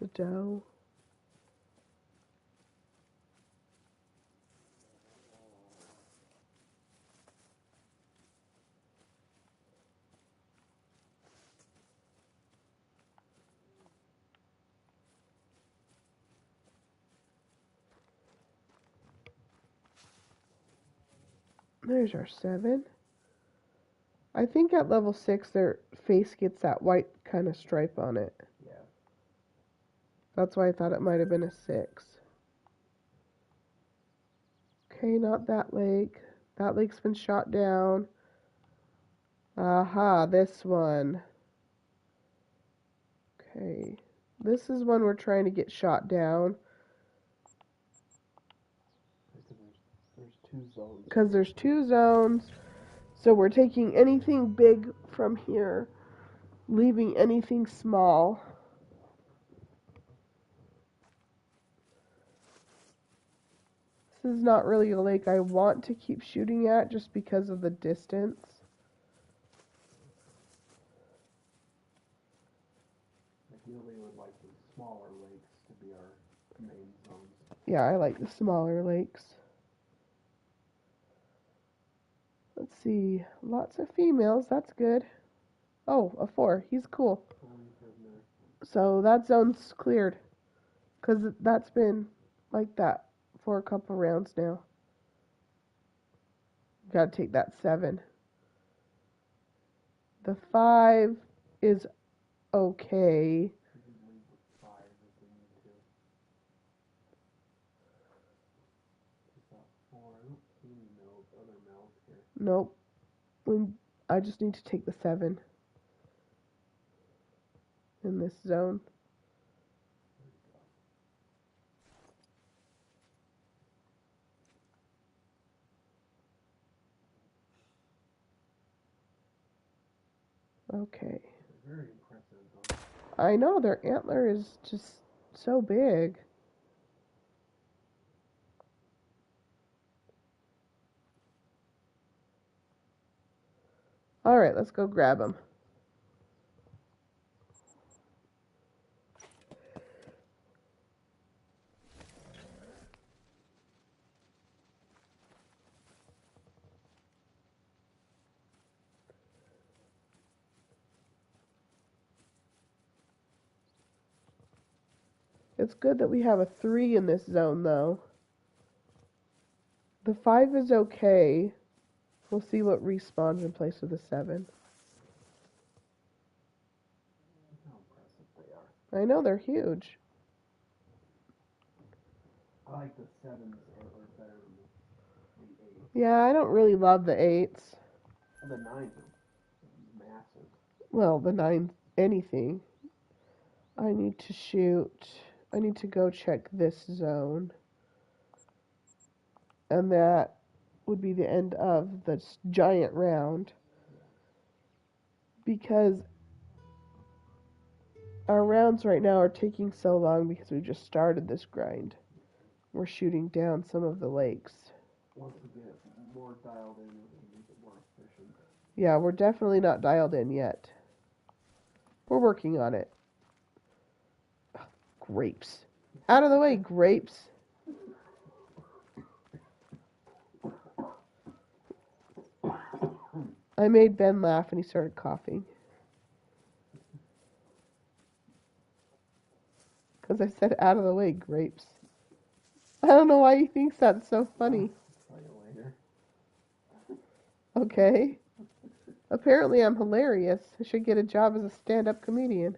It's a doe. There's our 7. I think at level 6 their face gets that white kind of stripe on it. Yeah. That's why I thought it might have been a 6. Okay, not that lake. That lake's been shot down. Aha, this one. Okay. This is one we're trying to get shot down. There's 2 zones. Because there's 2 zones. So we're taking anything big from here, leaving anything small. is not really a lake I want to keep shooting at just because of the distance. Ideally, we would like the smaller lakes to be our main zones. Yeah, I like the smaller lakes. Let's see. Lots of females. That's good. Oh, a 4. He's cool. So that zone's cleared. Because that's been like that for a couple rounds now. Gotta take that 7. The 5 is okay. We can leave with 5 if we need to. Just that 4. I don't see any other males here. Nope. I just need to take the 7 in this zone. Okay. They're very impressive, huh? I know, their antler is just so big. Alright, let's go grab them. It's good that we have a 3 in this zone, though. The 5 is okay. We'll see what respawns in place of the 7. How impressive they are. I know, they're huge. I like the 7's antler better than the 8. Yeah, I don't really love the 8s. The 9's are massive. Well, the 9, anything. I need to shoot. I need to go check this zone. And that would be the end of this giant round. Because our rounds right now are taking so long because we just started this grind. We're shooting down some of the lakes. Once we get more dialed in, we can make it more efficient. Yeah, we're definitely not dialed in yet. We're working on it. Grapes. Out of the way, grapes. I made Ben laugh and he started coughing. Because I said out of the way, grapes. I don't know why he thinks that's so funny. Tell you later. Okay. Apparently I'm hilarious. I should get a job as a stand-up comedian.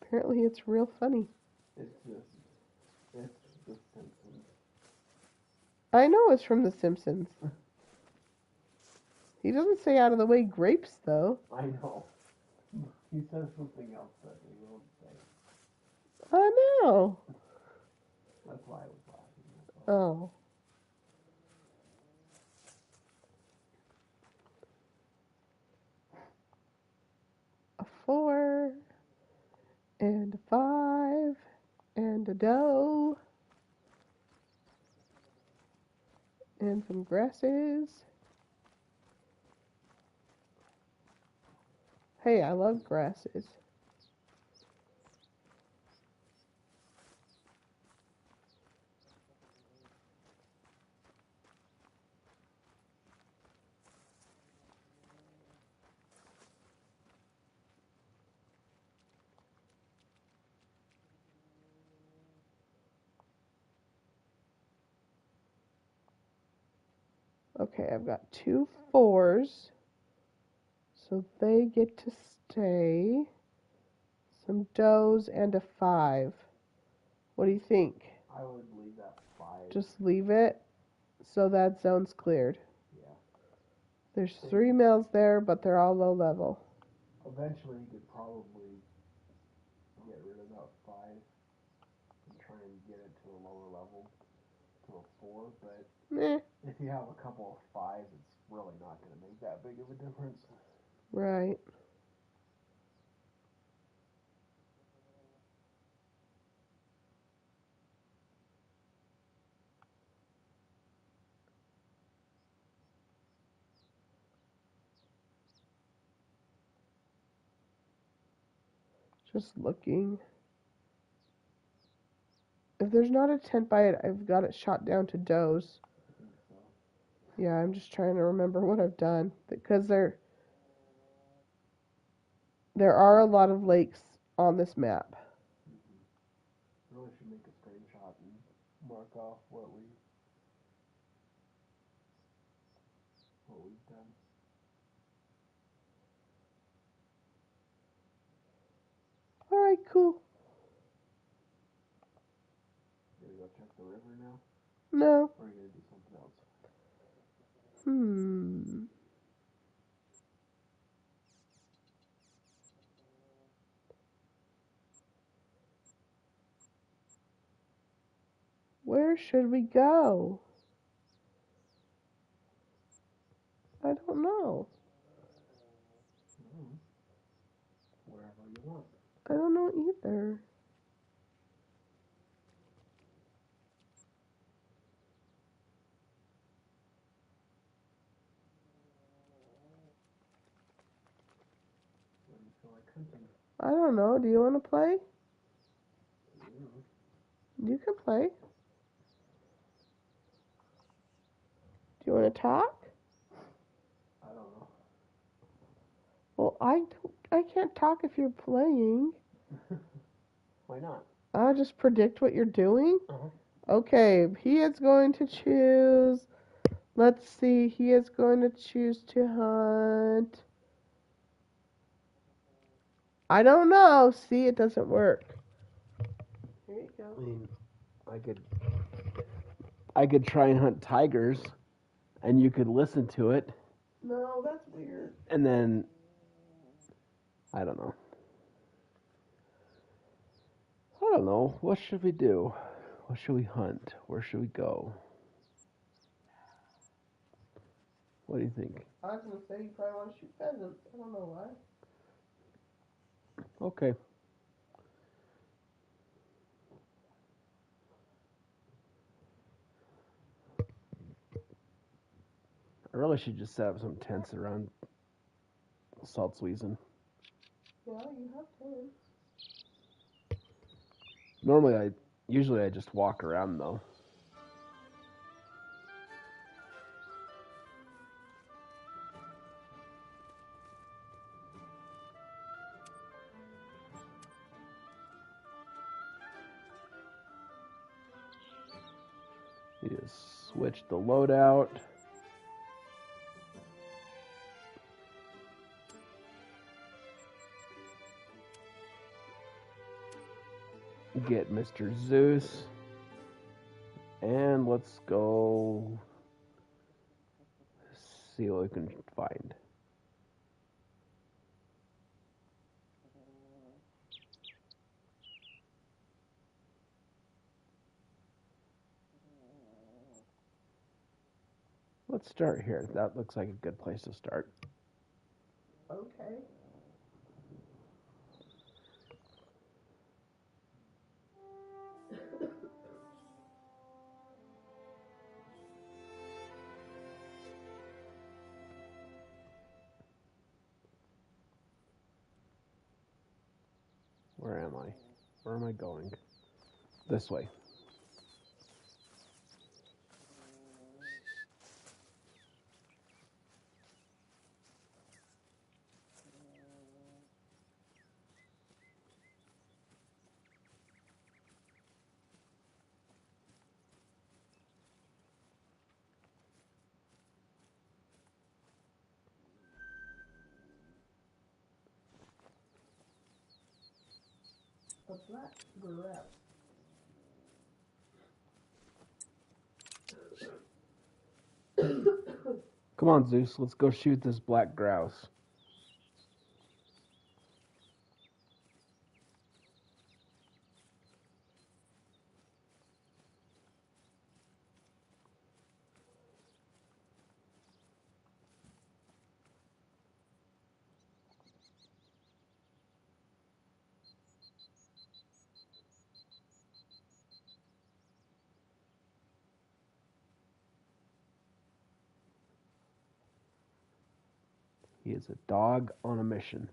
Apparently it's real funny. It's The Simpsons. I know it's from The Simpsons. He doesn't say out of the way grapes, though. I know. He says something else that he won't say. I know. That's why I was laughing. Oh. A 4 and a 5 and a doe and some grasses. Hey, I love grasses. Okay, I've got 2 4s. So they get to stay. Some does and a 5. What do you think? I would leave that 5. Just leave it so that zone's cleared. Yeah. There's 3 males there, but they're all low level. Eventually, you could probably get rid of that 5 and try and get it to a lower level, to a 4. But if you have a couple of 5s, it's really not going to make that big of a difference. Right. Just looking. If there's not a tent by it, I've got it shot down to does. I think so. Yeah, I'm just trying to remember what I've done because there are a lot of lakes on this map. Really should make a screenshot and mark off what we've done. All right, cool. You gonna go check the river now? No. Or are you gonna do something else? Where should we go? I don't know. Wherever you want. I don't know either. Where do you feel like hunting? I don't know. Do you want to play? Yeah. You can play. Do you want to talk? I don't know. Well, I can't talk if you're playing. Why not? I'll just predict what you're doing. Uh-huh. Okay, he is going to choose. Let's see. He is going to choose to hunt. I don't know. See, it doesn't work. Here you go. I mean, I could try and hunt tigers, and you could listen to it, No, that's weird. and then I don't know. I don't know. What should we do? What should we hunt? Where should we go? What do you think? I was gonna say you probably want to shoot pheasants. I don't know why. Okay. I really should just set up some tents around Saltzwiesen. Yeah, you have tents. Usually I just walk around though. You just switch the loadout. Get Mr. Zeus. And let's go see what we can find. Let's start here. That looks like a good place to start. Okay. Where am I? Where am I going? This way. A black grouse. Come on, Zeus. Let's go shoot this black grouse. He is a dog on a mission.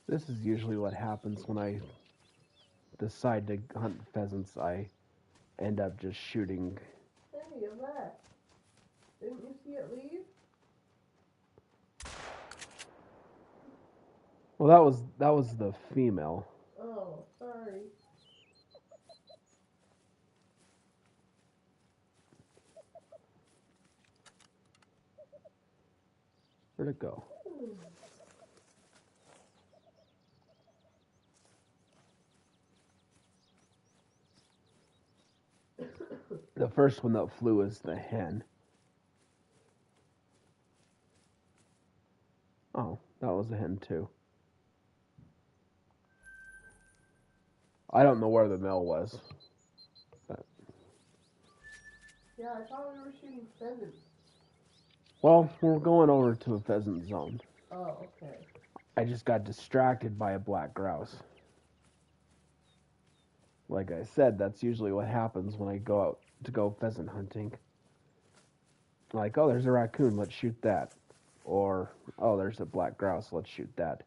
This is usually what happens when I decide to hunt pheasants. I end up just shooting. Hey, you left. Didn't you see it leave? Well, that was the female. Oh, sorry. Where'd it go? The first one that flew is the hen. Oh, that was a hen too. I don't know where the male was. But... Yeah, I thought we were shooting pheasants. Well, we're going over to a pheasant zone. Oh, okay. I just got distracted by a black grouse. Like I said, that's usually what happens when I go out to go pheasant hunting. Like, oh, there's a raccoon, let's shoot that. Or, oh, there's a black grouse, let's shoot that.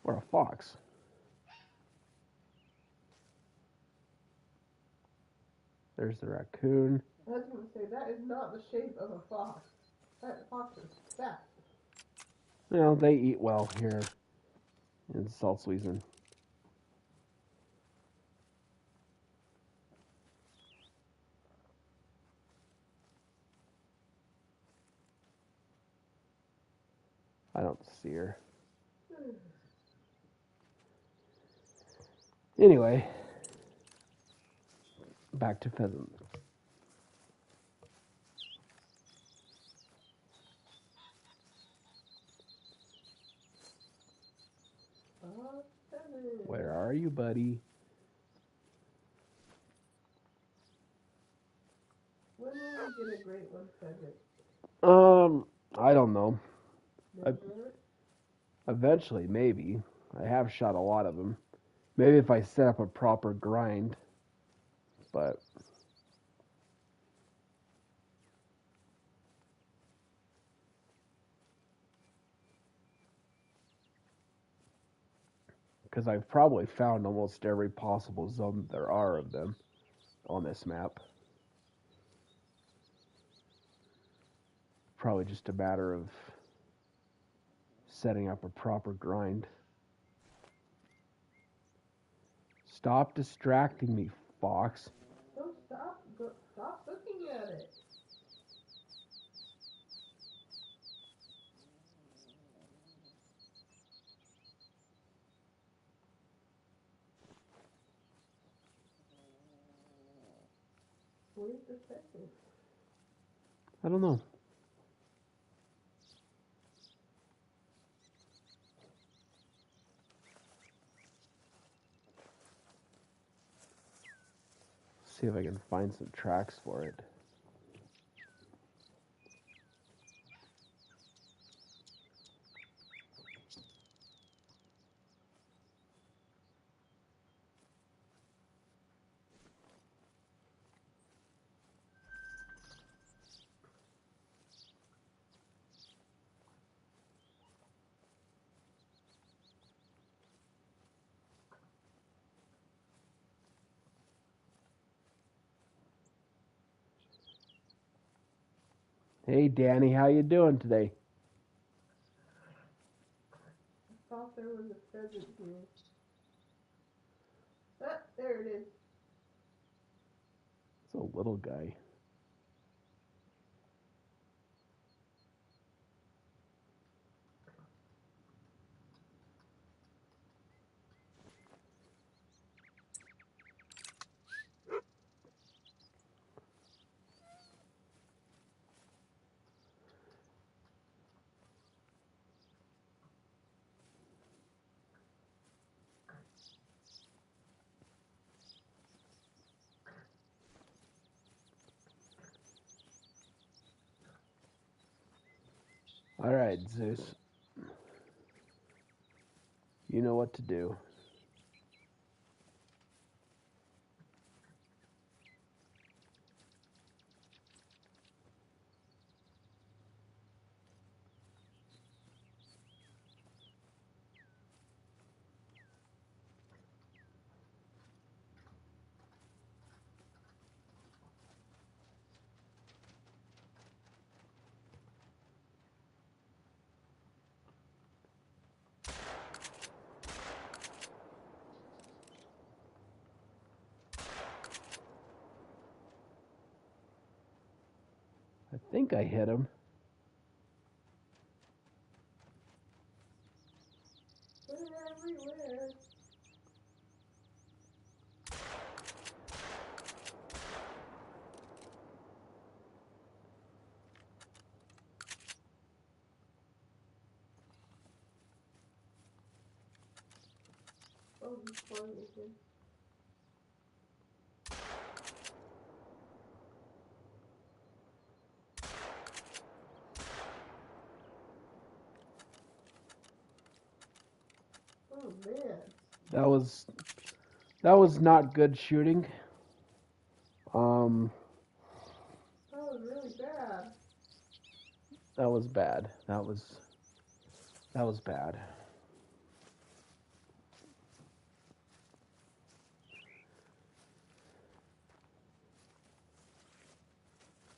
Or a fox. There's the raccoon. I was going to say, that is not the shape of a fox. That fox is fat. You know, they eat well here in Salzwiesen. I don't see her. Anyway, back to pheasant. Pheasant. Where are you, buddy? When will we get a great one pheasant? I don't know. Never? Eventually, maybe. I have shot a lot of them. Maybe if I set up a proper grind. But because I've probably found almost every possible zone there are of them on this map. Probably just a matter of setting up a proper grind. Stop distracting me, fox. Don't stop. Stop looking at it. Where's the pheasant? I don't know. See if I can find some tracks for it. Hey, Danny, how you doing today? I thought there was a pheasant here. Ah, there it is. It's a little guy. All right, Zeus. You know what to do. I think I hit him. They're everywhere. Oh, he's flying again. Oh man. That was not good shooting. That was really bad. That was bad. That was bad.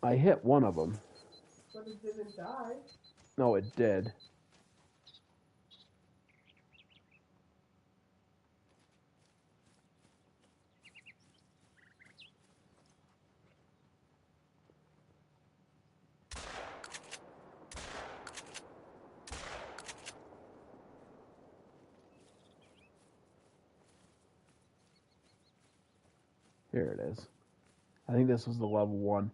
I hit one of them. But it didn't die. No, it did. Here it is. I think this was the level 1.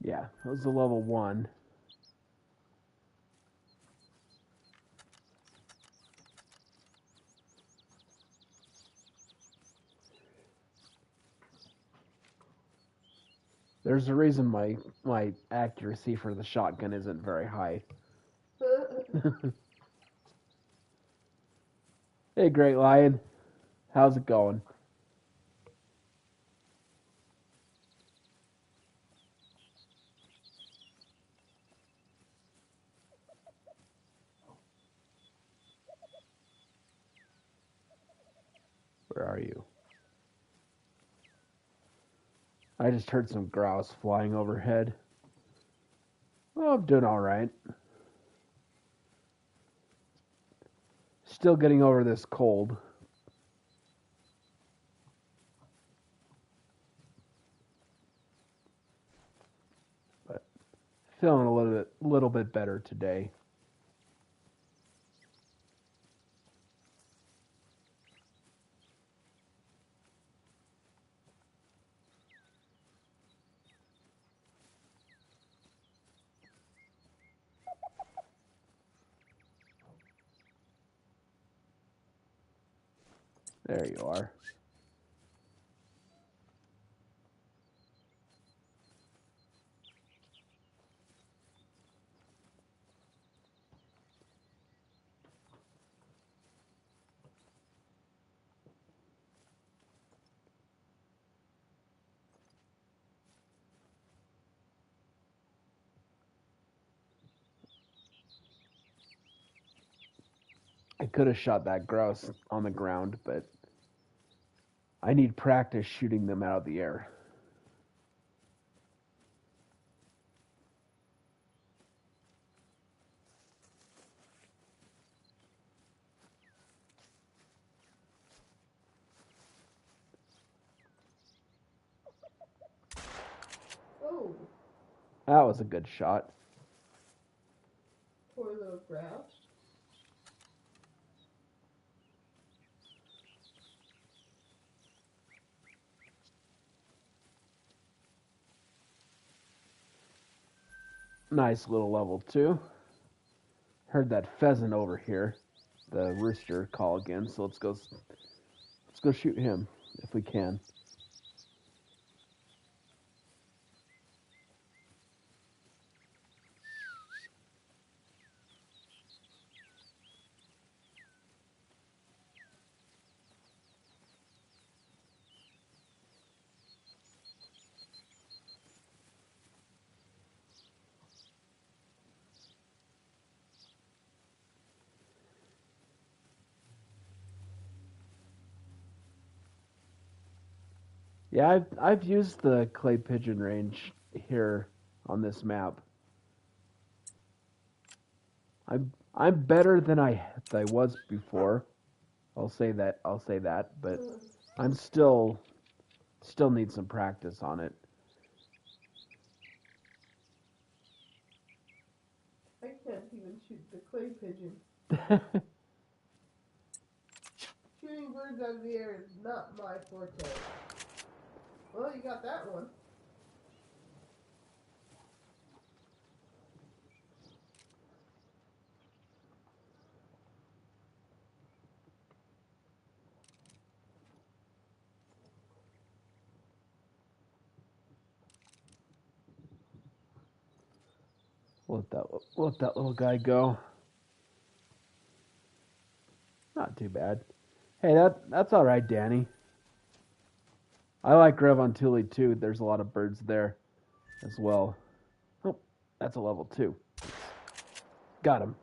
Yeah, it was the level 1. There's a reason my accuracy for the shotgun isn't very high. Hey, Great Lion. How's it going? Where are you? I just heard some grouse flying overhead. Oh, I'm doing all right. Still getting over this cold. But feeling a little bit better today. There you are. I could have shot that grouse on the ground, but I need practice shooting them out of the air. Oh, That was a good shot. poor little grouse. Nice little level 2. Heard that pheasant over here, the rooster, call again. So let's go shoot him if we can. Yeah, I've used the clay pigeon range here on this map. I'm better than I was before. I'll say that. But I'm still need some practice on it. I can't even shoot the clay pigeon. Shooting birds out of the air is not my forte. Well, you got that one. Let that little guy go. Not too bad. Hey, that's all right, Danny. I like Revontuli too. There's a lot of birds there as well. Oh, that's a level 2. Got him.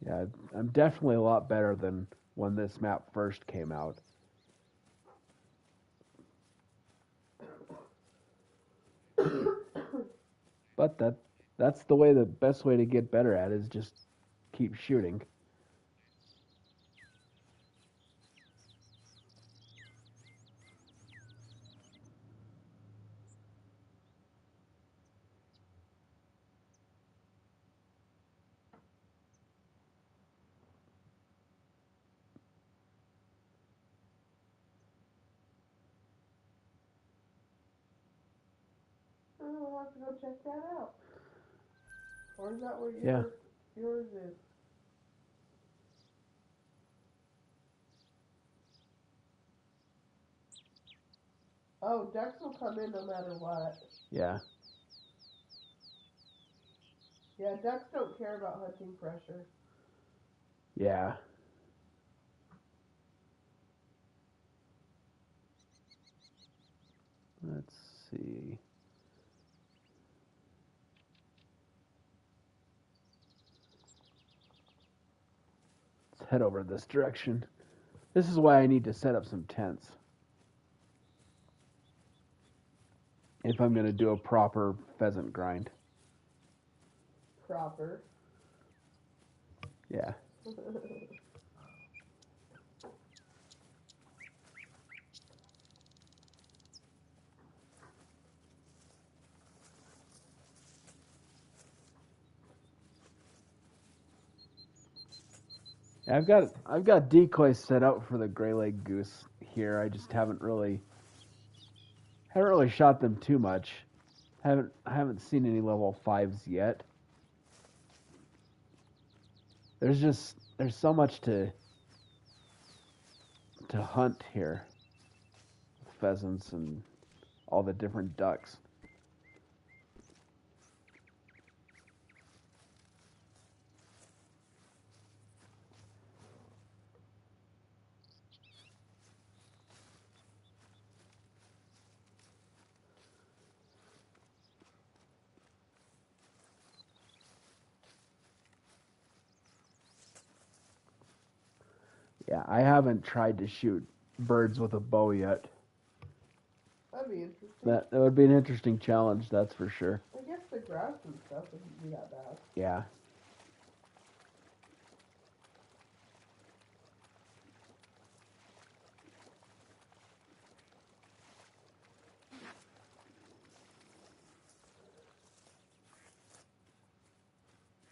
Yeah, I'm definitely a lot better than when this map first came out. But that's the best way to get better at is just keep shooting. We'll have to go check that out. Or is that where Yeah. yours is? Oh, ducks will come in no matter what. Yeah. Yeah, ducks don't care about hunting pressure. Yeah. Let's see. Let's head over this direction. This is why I need to set up some tents. If I'm going to do a proper pheasant grind. Proper. Yeah. I've got decoys set up for the gray-legged goose here. I just haven't really shot them too much. I haven't seen any level 5s yet. There's so much to hunt here. Pheasants and all the different ducks. Yeah, I haven't tried to shoot birds with a bow yet. That'd be interesting. That would be an interesting challenge, that's for sure. I guess the grouse and stuff wouldn't be that bad. Yeah.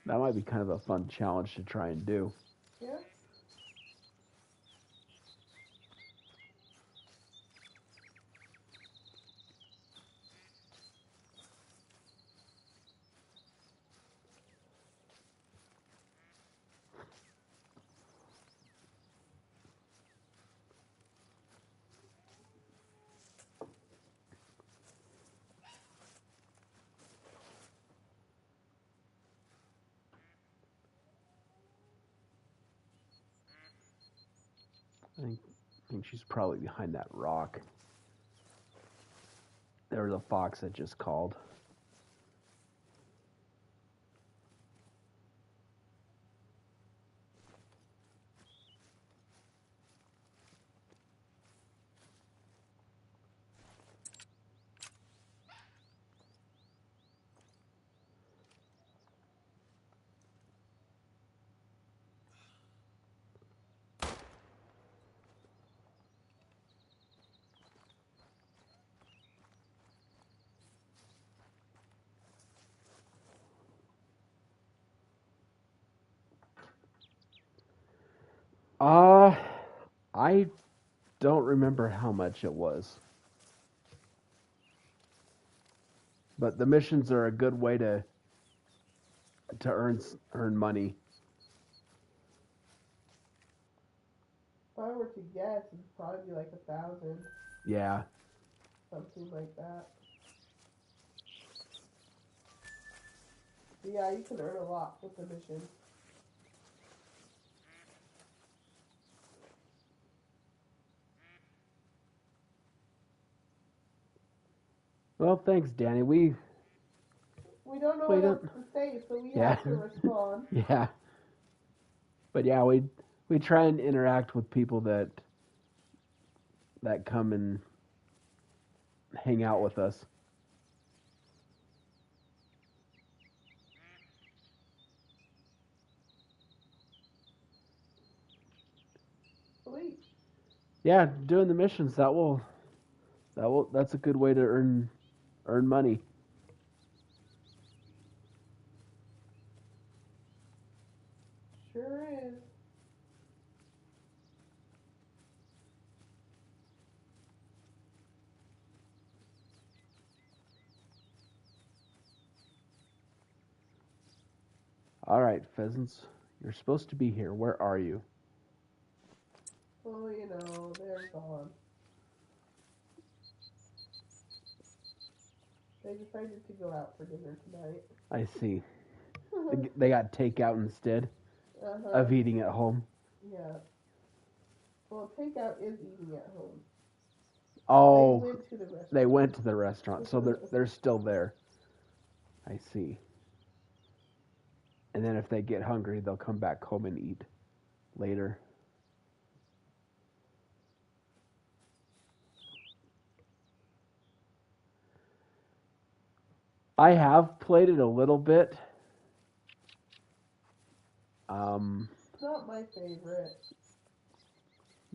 That might be kind of a fun challenge to try and do. Yeah. I think she's probably behind that rock. There was a fox that just called. I don't remember how much it was. But the missions are a good way to earn money. If I were to guess, it'd probably be like 1,000, Yeah. something like that. But yeah, you can earn a lot with the mission. Well, thanks, Danny. We don't know We what else don't. to say, so we Yeah. have to respond. Yeah. But yeah, we try and interact with people that come and hang out with us. Sweet. Yeah, doing the missions that's a good way to earn money. Sure is. All right, pheasants, you're supposed to be here. Where are you? Well, they're gone. They decided to go out for dinner tonight. I see. They got takeout instead Uh-huh. of eating at home. Yeah. Well, takeout is eating at home. Oh, They went to the restaurant. they went to the restaurant, so they're still there. I see. And then if they get hungry, they'll come back home and eat later. I have played it a little bit. It's not my favorite.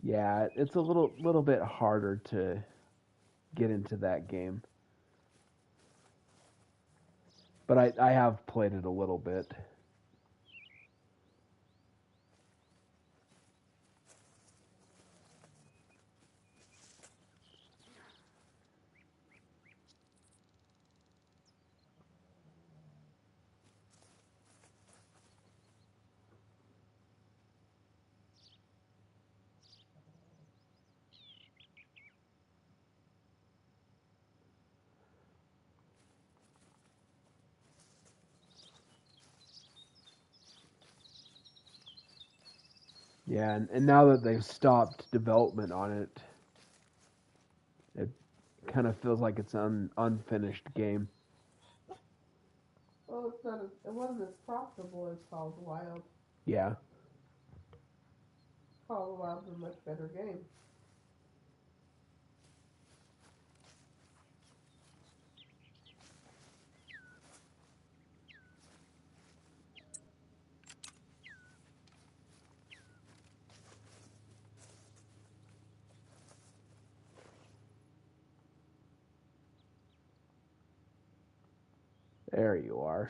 Yeah, it's a little bit harder to get into that game. But I have played it a little bit. Yeah, and now that they've stopped development on it, it kind of feels like it's an unfinished game. Well, it wasn't as profitable as Call of the Wild. Yeah. Call of the Wild's a much better game. There you are.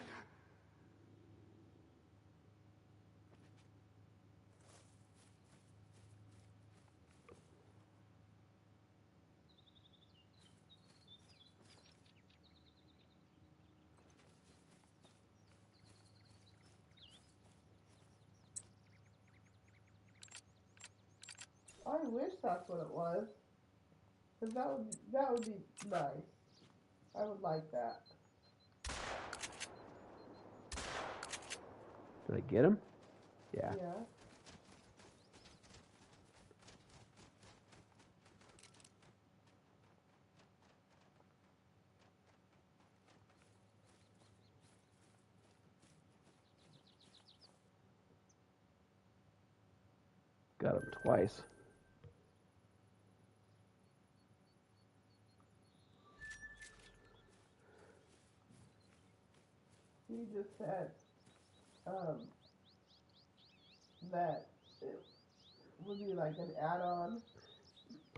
I wish that's what it was. Because that would be nice. I would like that. Did I get him? Yeah. Yeah. got him twice. He just said that it would be like an add-on.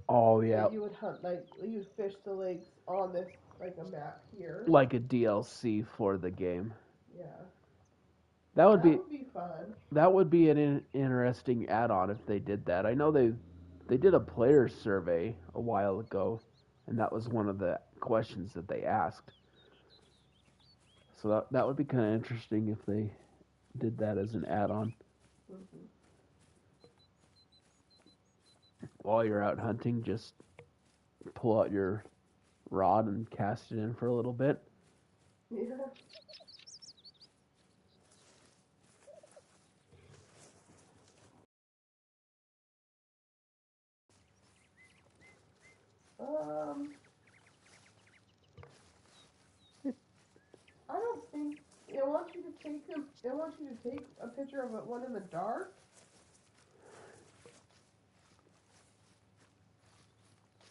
Oh yeah. That you would hunt, like you would fish the lakes on this, like a map here. Like a DLC for the game. Yeah. That would be fun. That would be an interesting add-on if they did that. I know they did a player survey a while ago, and that was one of the questions that they asked. So that would be kind of interesting if they did that as an add-on. Mm-hmm. While you're out hunting, just pull out your rod and cast it in for a little bit. Yeah. I don't think it wants you to take them. It wants you to take a picture of one in the dark.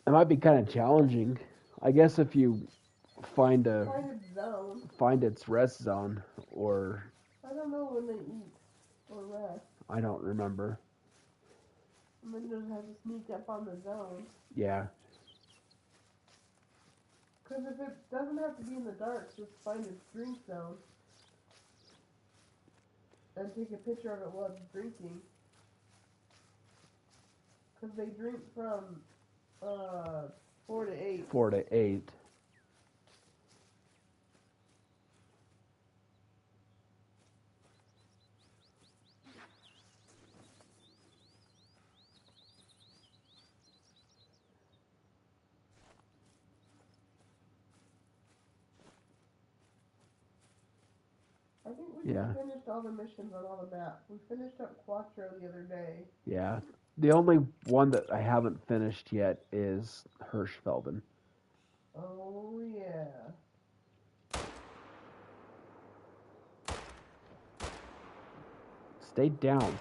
It might be kind of challenging. I guess if you find its rest zone, or I don't know when they eat or rest. I don't remember. And then you just have to sneak up on the zone. Yeah. Because if it doesn't have to be in the dark, just find its drink zone and take a picture of it while it's drinking. Because they drink from 4 to 8. 4 to 8. I think we just finished all the missions on all the maps. We finished up Quattro the other day. Yeah. The only one that I haven't finished yet is Hirschfelden. Oh, yeah. Stay down.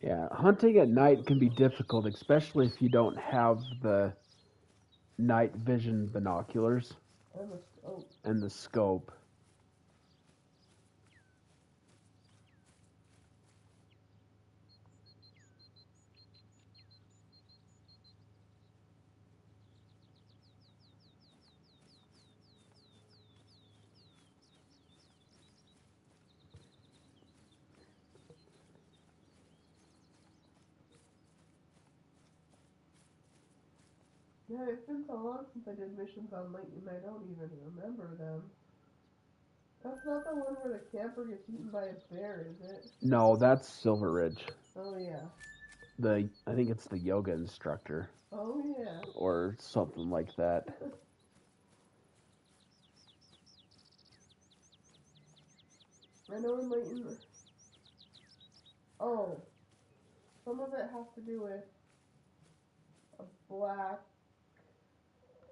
Yeah, hunting at night can be difficult, especially if you don't have the night vision binoculars and the scope. Yeah, it's been so long since I did missions on Layton, I don't even remember them. That's not the one where the camper gets eaten by a bear, is it? No, that's Silver Ridge. Oh, yeah. I think it's the yoga instructor. Oh, yeah. Or something like that. I know in Layton. Oh. Some of it has to do with a black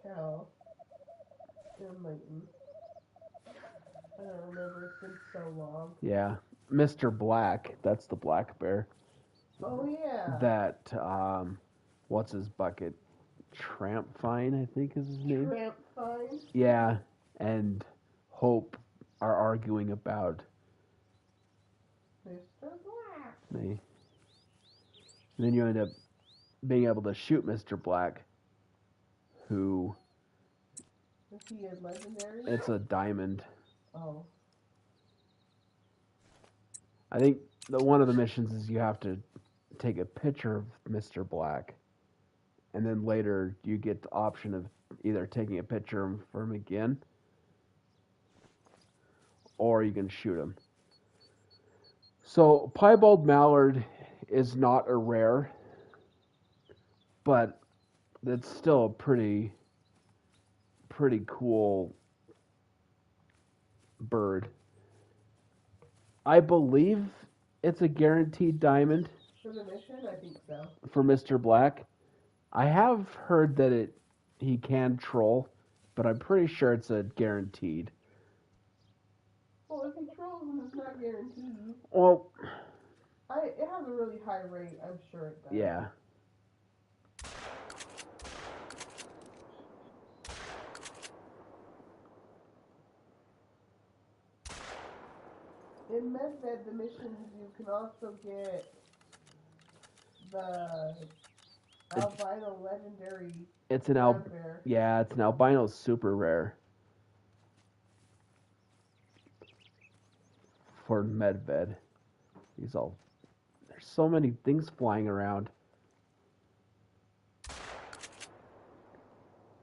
cow in Layton. I don't remember, it's been so long. Yeah. Mr. Black, that's the black bear. Oh, yeah. That, what's his bucket? Trampfine, I think is his name. Trampfine? Yeah, and Hope are arguing about Mr. Black. And then you end up being able to shoot Mr. Black, who... Is he a legendary? It's a diamond. Oh. I think one of the missions is you have to take a picture of Mr. Black, and then later you get the option of either taking a picture of him again, or you can shoot him. So piebald mallard is not a rare, but it's still a pretty cool bird. I believe it's a guaranteed diamond For the mission, I think so. for Mr. Black. I have heard that he can troll, but I'm pretty sure it's a guaranteed. Well, if he trolls them, it's not guaranteed. Well, It has a really high rate. I'm sure it does. yeah. In Medved, the missions, you can also get the albino legendary It's an brown bear. Yeah, it's an albino super rare for Medved. There's so many things flying around.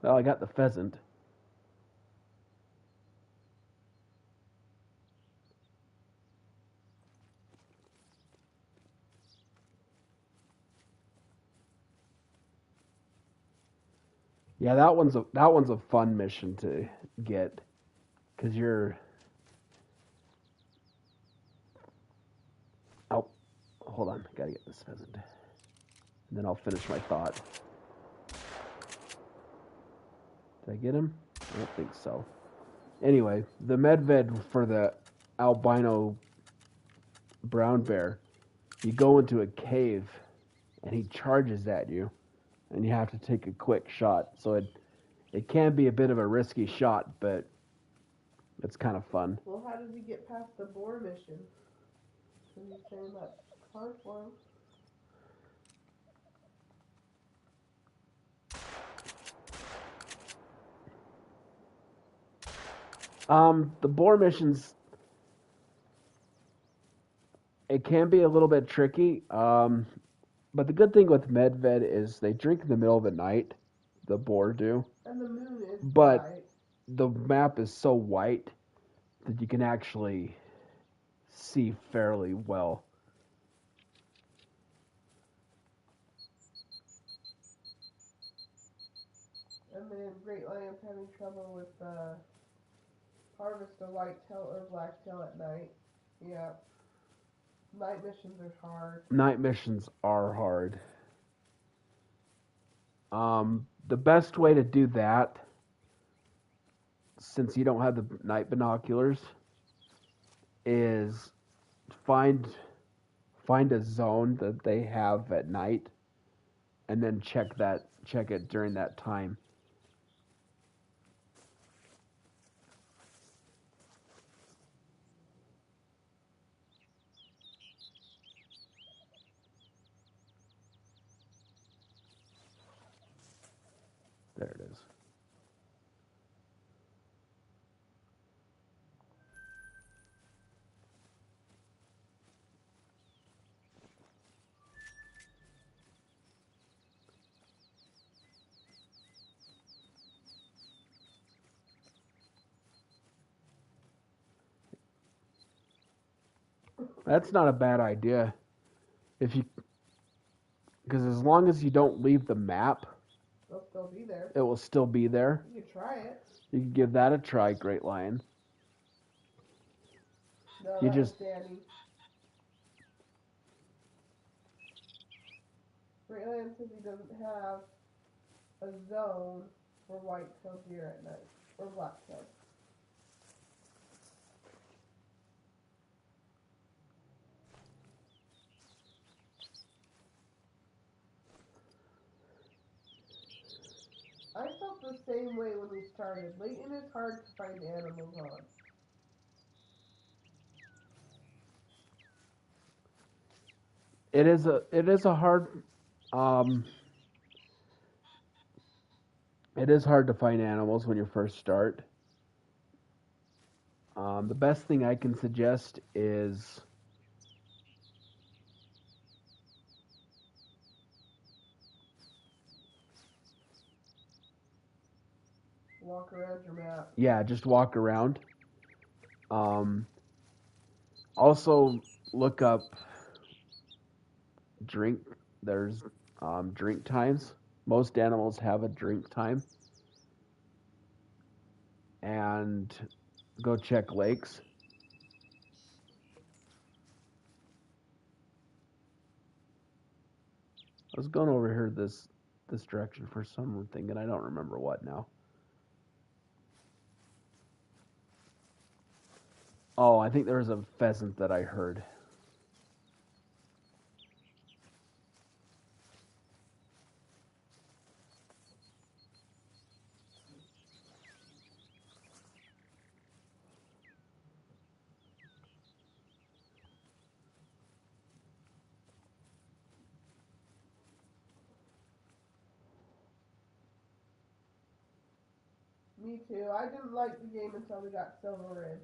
Well, I got the pheasant. Yeah, that one's a fun mission to get, because you're. Oh, hold on, gotta get this pheasant, and then I'll finish my thought. Did I get him? I don't think so. Anyway, the Medved for the albino brown bear, you go into a cave, and he charges at you, and you have to take a quick shot. So it can be a bit of a risky shot, but it's kind of fun. Well, how did he get past the boar mission? Because he's saying that's hard for him. The boar missions, it can be a little bit tricky. But the good thing with Medved is they drink in the middle of the night. The boar do. And the moon is But bright. the map is so white that you can actually see fairly well. And then Great Lion's having trouble with harvest a whitetail or blacktail at night. Yeah. Night missions are hard. Night missions are hard. The best way to do that, since you don't have the night binoculars, is find a zone that they have at night, and then check it during that time. There it is. That's not a bad idea. Because as long as you don't leave the map, They'll still be there. it will still be there. You can try it. You can give that a try, Great Lion. No, You that just- was Danny. Great Lion says he doesn't have a zone for white-tailed deer at night. Or black-tailed. I felt the same way when we started. Layton is hard to find animals on. It is a hard it is hard to find animals when you first start. The best thing I can suggest is Walk around your map. yeah, just walk around. Also look up drink. There's drink times. Most animals have a drink time. And go check lakes. was going over here this direction for something, and I don't remember what now. Oh, I think there was a pheasant that I heard. Me too. I didn't like the game until we got Silver Ridge.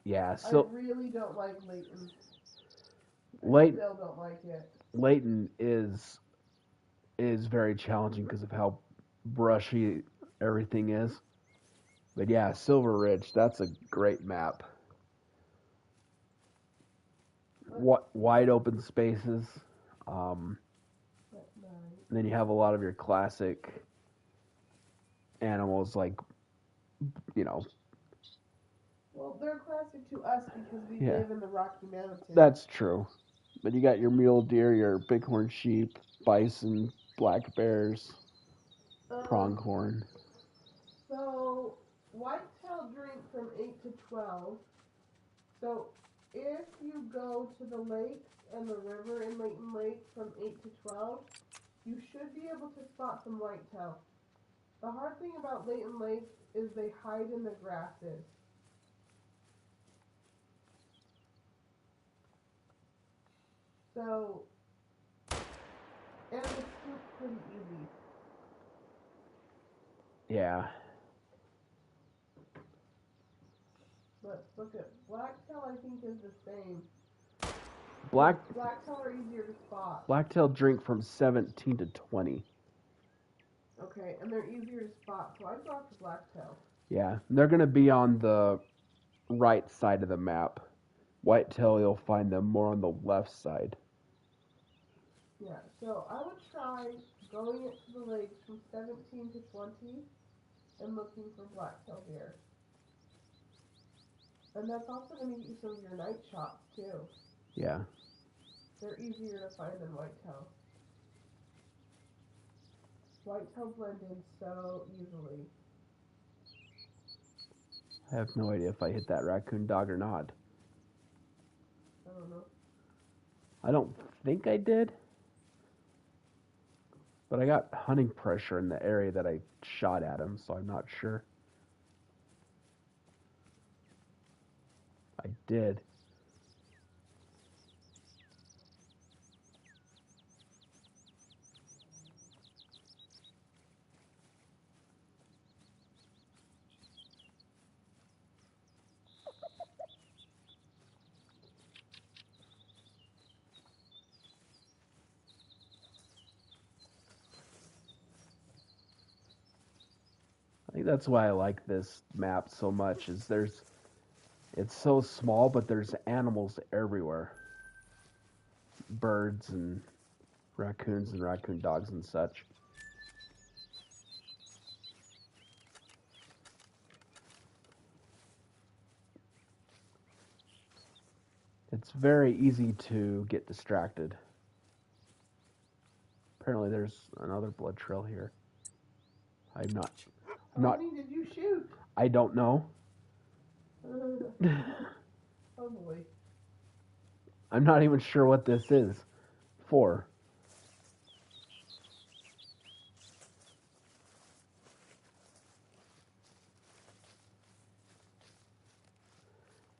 Yeah, I so really don't like Layton. I still don't like it. Layton is very challenging because of how brushy everything is. But yeah, Silver Ridge, that's a great map. Wide open spaces. Then you have a lot of your classic animals like, you know. Well, they're classic to us because we live in the Rocky Mountains. That's true. But you got your mule deer, your bighorn sheep, bison, black bears, pronghorn. So, whitetail drink from 8 to 12. So, if you go to the lakes and the river in Layton Lake from 8 to 12, you should be able to spot some whitetail. The hard thing about Layton Lake is they hide in the grasses. So, and it's pretty easy. Yeah. But look at blacktail, I think is the same. Blacktail are easier to spot. Blacktail drink from 17 to 20. Okay, and they're easier to spot, so I'd go after blacktail. Yeah, they're going to be on the right side of the map. Whitetail, you'll find them more on the left side. Yeah, so I would try going into the lakes from 17 to 20 and looking for blacktail deer. And that's also going to get you some of your night shots, too. Yeah. They're easier to find than whitetail. Whitetail blend in so easily. I have no idea if I hit that raccoon dog or not. I don't know. I don't think I did. But I got hunting pressure in the area that I shot at him, so I'm not sure. I did. I think that's why I like this map so much, is it's so small, but there's animals everywhere. Birds and raccoons and raccoon dogs and such. It's very easy to get distracted. Apparently there's another blood trail here. How many did you shoot? I don't know. Oh boy. I'm not even sure what this is for.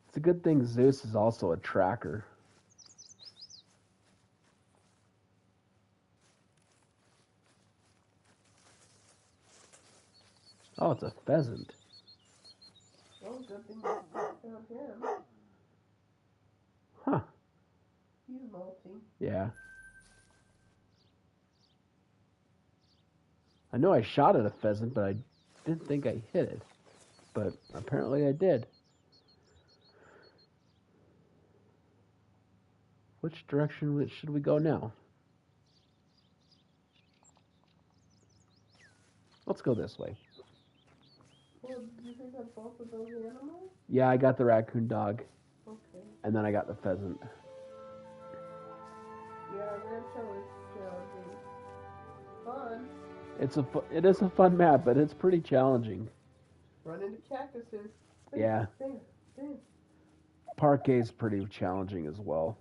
It's a good thing Zeus is also a tracker. Oh, it's a pheasant. Well, good thing you found him. Huh. He's molting. Yeah. I know I shot at a pheasant, but I didn't think I hit it. But apparently I did. Which direction should we go now? Let's go this way. Well, did you think that's both of those animals? Yeah, I got the raccoon dog. Okay. And then I got the pheasant. Yeah, Rancho is challenging. fun. It is a fun map, but it's pretty challenging. Run into cactuses. Yeah. There. Parquet's pretty challenging as well.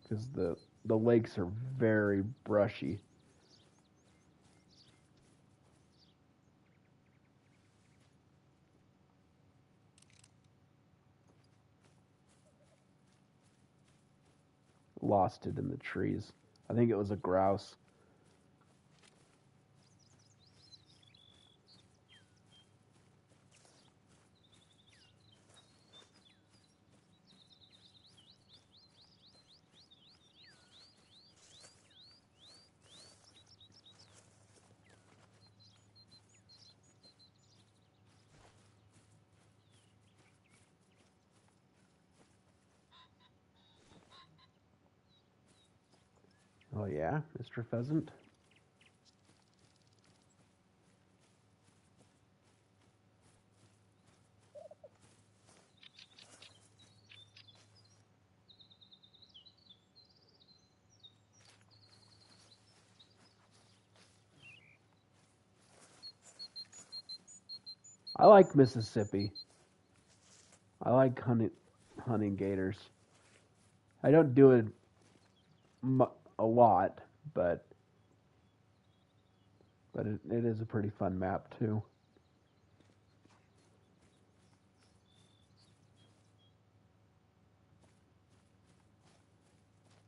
Because the lakes are very brushy. Lost it in the trees. I think it was a grouse. Oh yeah, Mr. Pheasant. I like Mississippi. I like hunting gators. I don't do it a lot, but it is a pretty fun map too.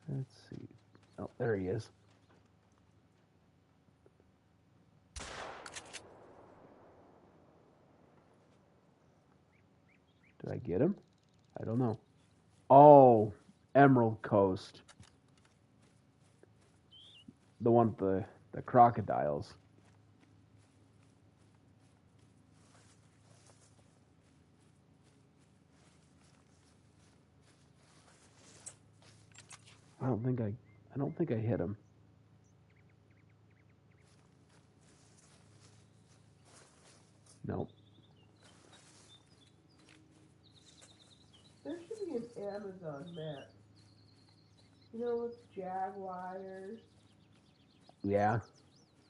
Let's see. Oh, there he is. Did I get him? I don't know. Oh, Emerald Coast. The one with the crocodiles. I don't think I hit him. Nope. There should be an Amazon map. You know, with jaguars Yeah.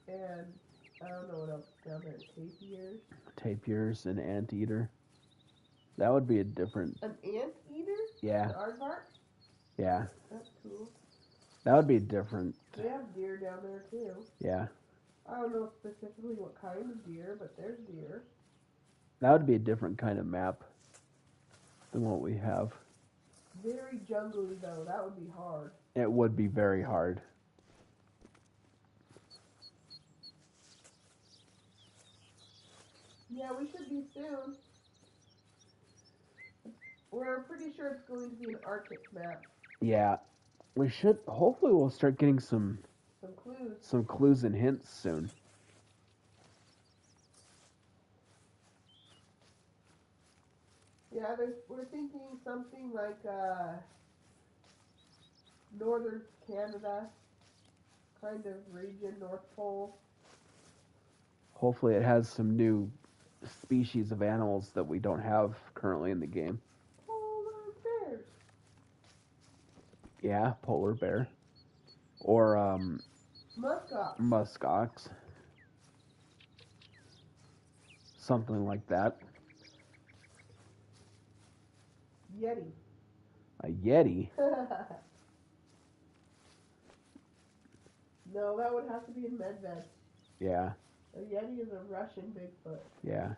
and I don't know what else down there. Tapirs. Tapirs and anteater. That would be a different. An anteater? Yeah. An aardvark? Yeah. That's cool. That would be different. They have deer down there too. Yeah. I don't know specifically what kind of deer, but there's deer. That would be a different kind of map than what we have. Very jungly though. That would be hard. It would be very hard. Yeah, we should be soon. We're pretty sure it's going to be an Arctic map. Yeah. We should. Hopefully, we'll start getting some clues. Some clues and hints soon. Yeah, we're thinking something like northern Canada kind of region, North Pole. Hopefully, it has some new species of animals that we don't have currently in the game. Polar bears. Yeah, polar bear. Or Muskox. muskox. Something like that. Yeti. A yeti? No, that would have to be in Medved. Yeah. A Yeti is a Russian Bigfoot. Yeah.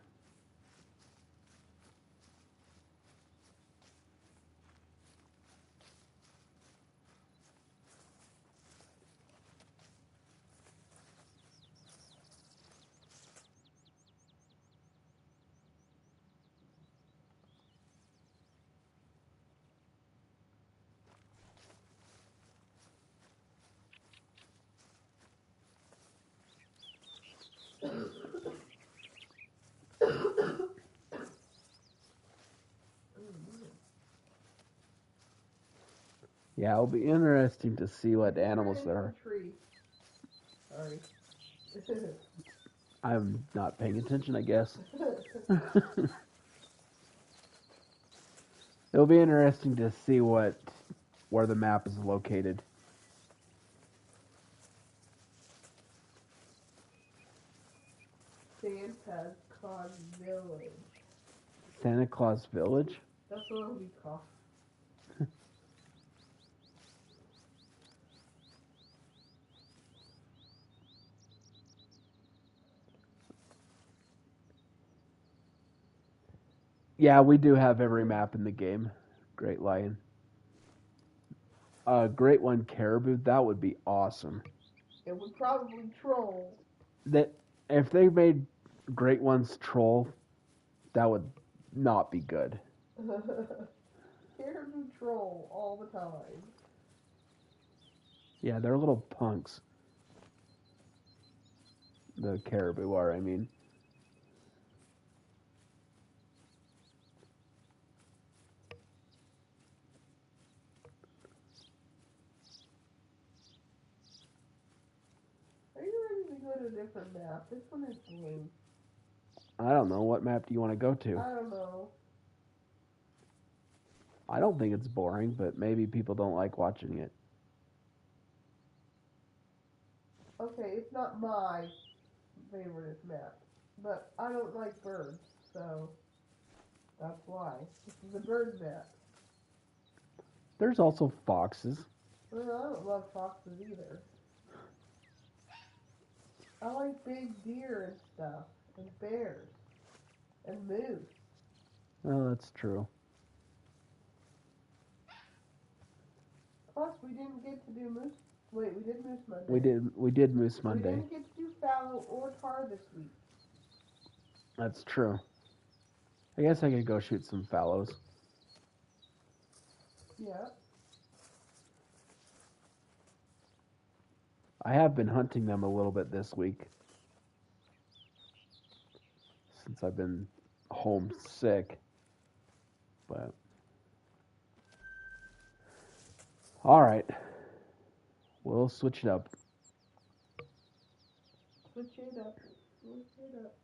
Yeah, it'll be interesting to see what animals there are. Tree. Sorry. I'm not paying attention, I guess. It'll be interesting to see where the map is located. Santa Claus Village. Santa Claus Village? That's what it'll be called. Yeah, we do have every map in the game. Great Lion. Great One Caribou, that would be awesome. It would probably troll. That if they made Great Ones troll, that would not be good. Caribou troll all the time. Yeah, they're little punks. The caribou are, I mean. Are you ready to go to a different map? This one is blue. I don't know. What map do you want to go to? I don't know. I don't think it's boring, but maybe people don't like watching it. Okay, it's not my favorite map, but I don't like birds, so that's why. This is a bird map. There's also foxes. Well, I don't love foxes either. I like big deer and stuff, and bears, and moose. Oh, that's true. Plus, we didn't get to do moose. Wait, we did Moose Monday. We did Moose We Monday. didn't get to do fallow or tar this week. That's true. I guess I could go shoot some fallows. Yeah. I have been hunting them a little bit this week. Since I've been home sick. But alright. We'll switch it up. Switch it up. Switch it up.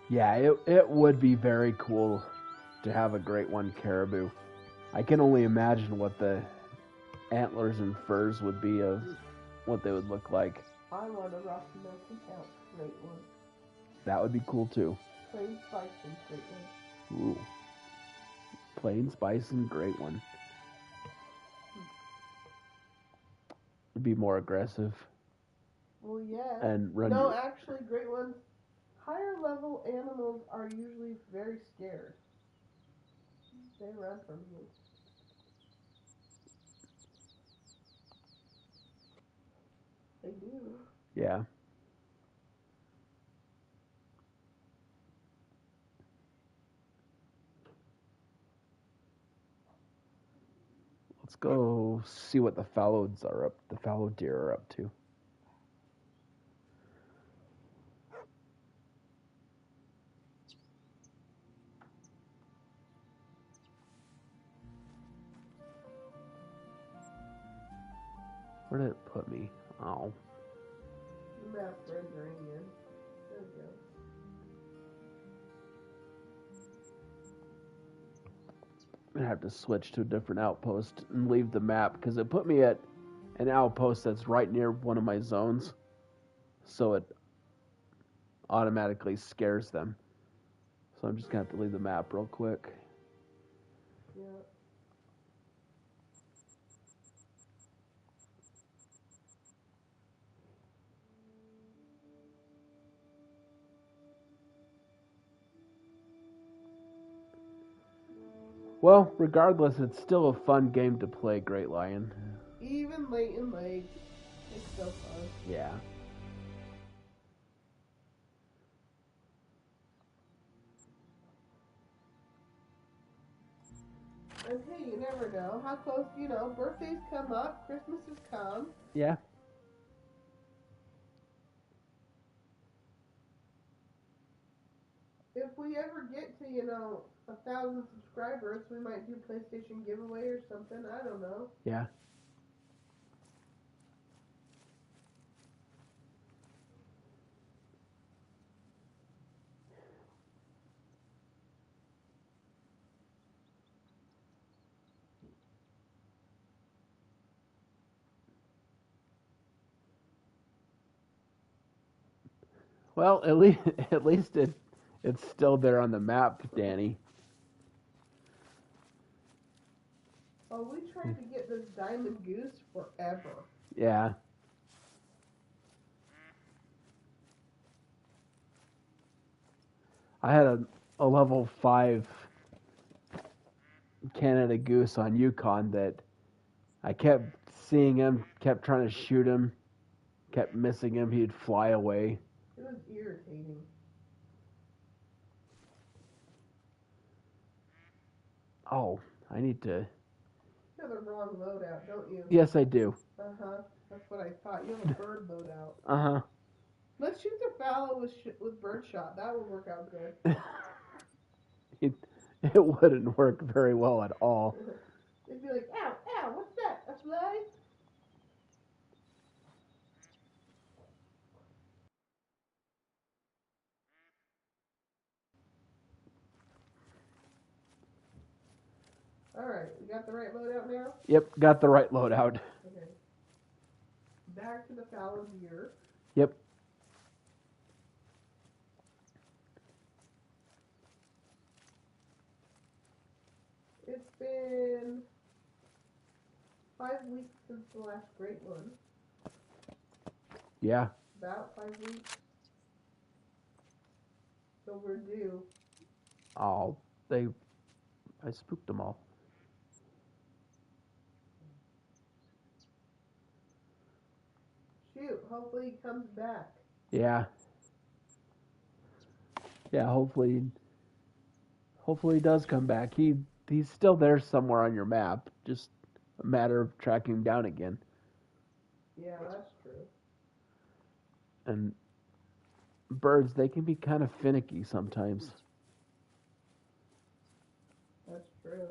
Yeah, it would be very cool to have a Great One Caribou. I can only imagine what the antlers and furs would be of what they would look like. I want a Rocky Mountain Elk, Great One. That would be cool too. Plains Bison, Great One. Ooh. Plains Bison, Great One. It'd be more aggressive. Well, yeah. And run. No, actually, Great Ones, higher level animals are usually very scared. They run from you. They do. Yeah. Let's go see what the fallow deer are up to. Where did it put me? Oh. Map rendering in. There we go. I'm gonna have to switch to a different outpost and leave the map because it put me at an outpost that's right near one of my zones, so it automatically scares them. So I'm just gonna have to leave the map real quick. Yeah. Well, regardless, it's still a fun game to play, Great Lion. Even late in late, it's so fun. Yeah. And hey, you never know how close, birthdays come up, Christmas has come. Yeah. If we ever get to, 1,000 subscribers, we might do PlayStation giveaway or something. I don't know. Yeah. Well, at least it's still there on the map, Danny. Oh, we tried to get this diamond goose forever. Yeah. I had a level 5 Canada goose on Yukon that I kept seeing him, kept trying to shoot him, kept missing him. He'd fly away. It was irritating. Oh, I need to. You have the wrong loadout, don't you? Yes, I do. Uh-huh. That's what I thought. You have a bird loadout. Uh-huh. Let's shoot the fallow with birdshot. That will work out good. It wouldn't work very well at all. It'd be like, ow, ow, what's that? A fly? Alright, we got the right loadout now? Yep, got the right loadout. Okay. Back to the fallow deer. Yep. It's been 5 weeks since the last great one. Yeah. About 5 weeks. So we're due. Oh, I spooked them all. Shoot, hopefully he comes back. Yeah. Yeah, hopefully he does come back. He's still there somewhere on your map. Just a matter of tracking him down again. Yeah, that's true. And birds, they can be kind of finicky sometimes. That's true.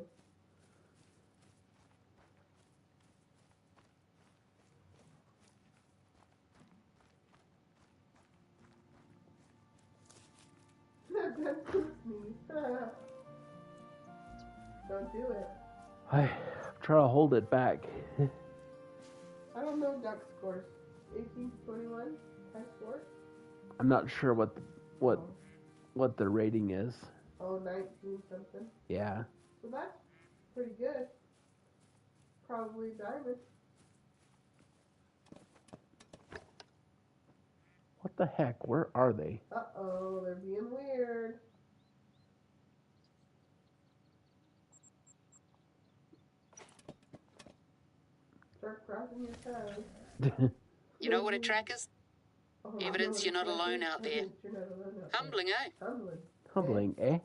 That suits me. Don't do it. I try to hold it back. I don't know duck scores. 18 to 21 high score? I'm not sure what the rating is. Oh, 19 something. Yeah. So that's pretty good. Probably diamond. What the heck? Where are they? Uh-oh, they're being weird. Start crossing your toes. You know what a track is? Oh, Evidence you're not alone out there. Evidence you're not alone out there. Humbling, eh? Humbling. Humbling, eh?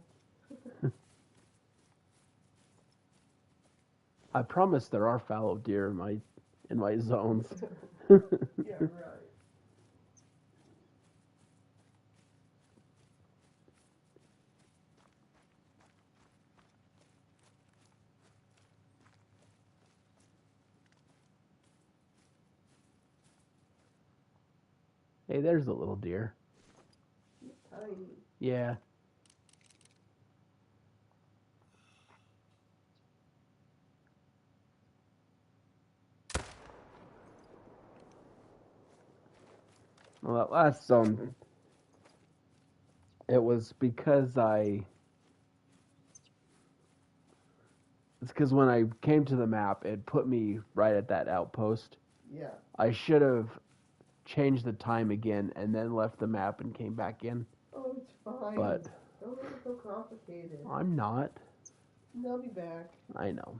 I promise there are fallow deer in my zones. Yeah, right. Hey, there's a little deer. He's tiny. Yeah. Well, that last zone, it was because it's because when I came to the map, it put me right at that outpost. Yeah. I should have changed the time again and then left the map and came back in. Oh, it's fine. But don't make it so complicated. I'm not. They'll be back. I know.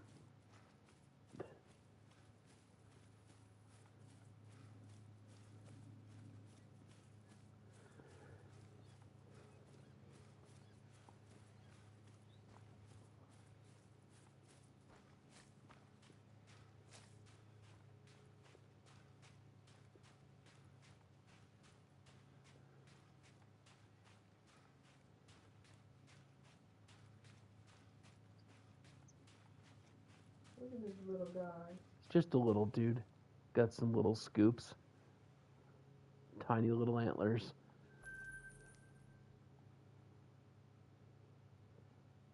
Look at this little guy. Just a little dude. Got some little scoops. Tiny little antlers.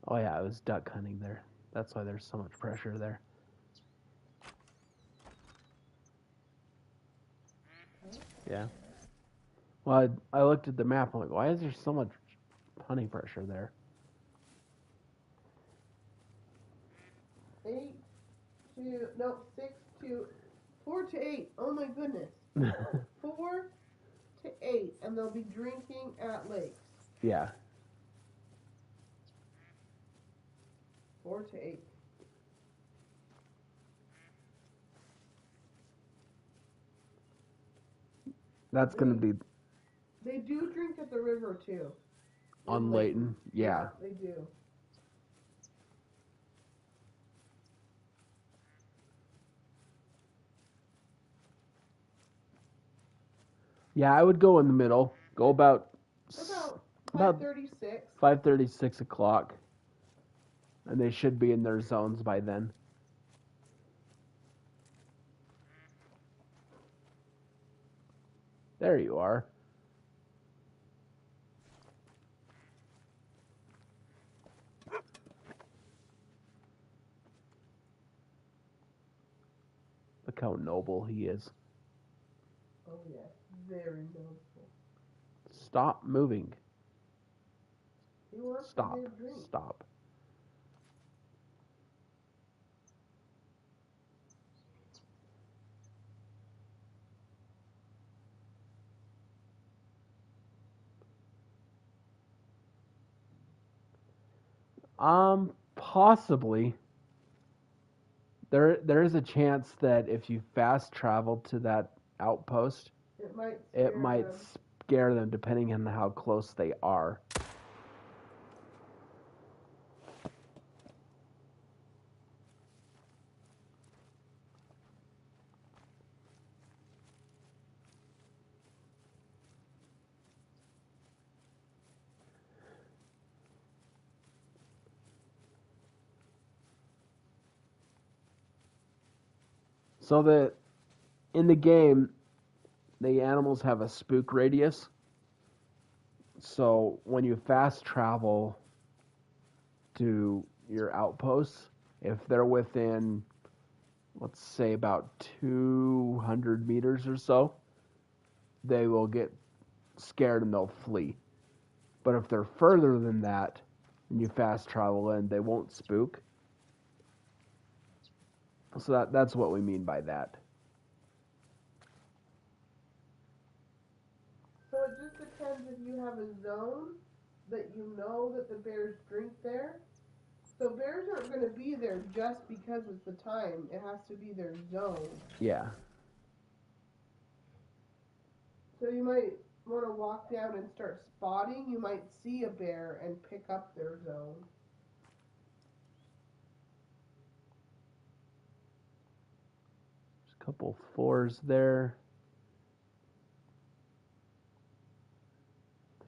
Oh yeah, I was duck hunting there. That's why there's so much pressure there. Yeah. Well, I looked at the map. I'm like, why is there so much honey pressure there? 8 to, no, 6 to, 4 to 8. Oh my goodness. 4 to 8. And they'll be drinking at lakes. Yeah. 4 to 8. That's going to be They do drink at the river too. on In Layton. Yeah. They do. Yeah, I would go in the middle. Go about About 5:36. 5:30, 6 o'clock. And they should be in their zones by then. There you are. Look how noble he is. Oh yes, very noticeable. Stop moving. He wants Stop. to get a drink. Stop. Possibly. There is a chance that if you fast travel to that outpost, it might them. scare them depending on how close they are. So in the game, the animals have a spook radius. So when you fast travel to your outposts, if they're within, let's say, about 200 meters or so, they will get scared and they'll flee. But if they're further than that and you fast travel in, they won't spook. So that's what we mean by that. So it just depends if you have a zone that you know that the bears drink there. So bears aren't going to be there just because it's the time. It has to be their zone. Yeah. So you might want to walk down and start spotting. You might see a bear and pick up their zone. There's a couple 4s there.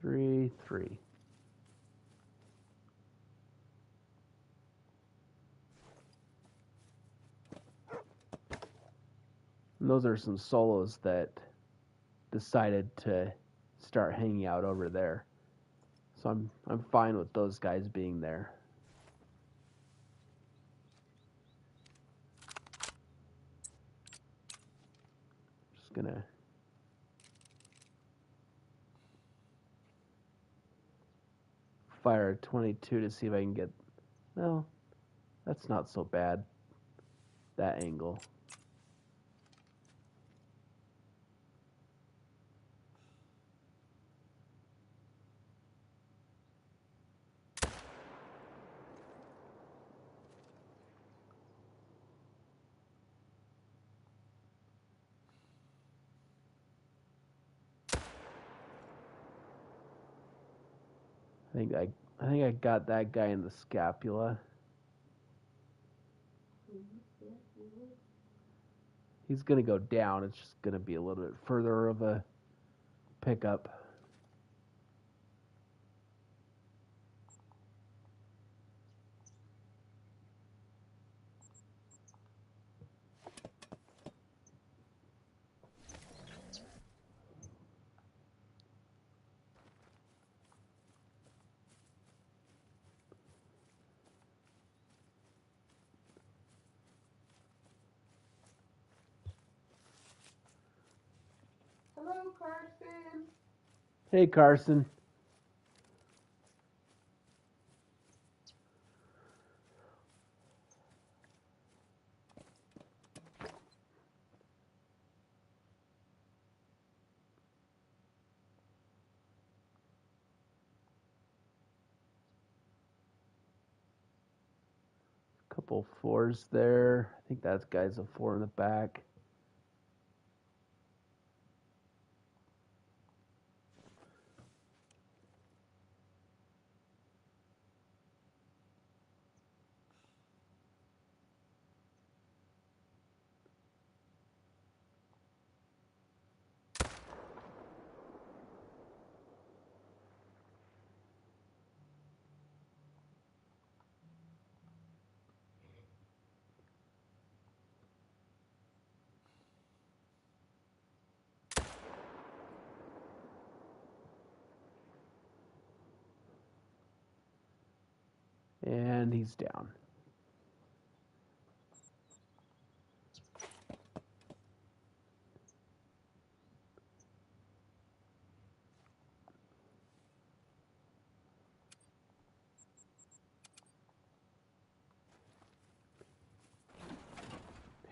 3, 3. And those are some solos that decided to start hanging out over there. So I'm fine with those guys being there. Just gonna fire a 22 to see if I can get. Well, that's not so bad. That angle. I think I got that guy in the scapula. He's gonna go down. It's just gonna be a little bit further of a pickup. Hello, Carson. Hey, Carson. Couple fours there. I think that guy's a 4 in the back. And he's down.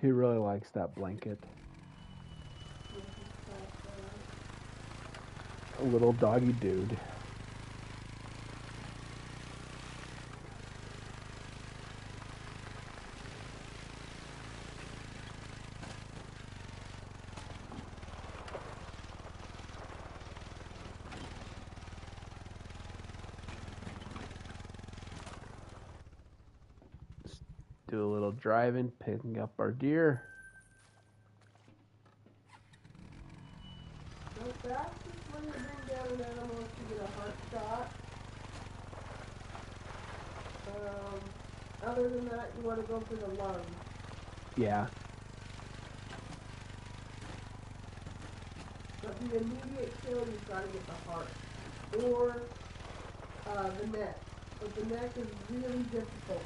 He really likes that blanket. A little doggy dude. Just do a little driving, picking up our deer. The fastest way to bring down an animal is to get a heart shot. Other than that, you want to go for the lungs. Yeah. But the immediate kill, you've got to get the heart. Or the neck. But the neck is really difficult.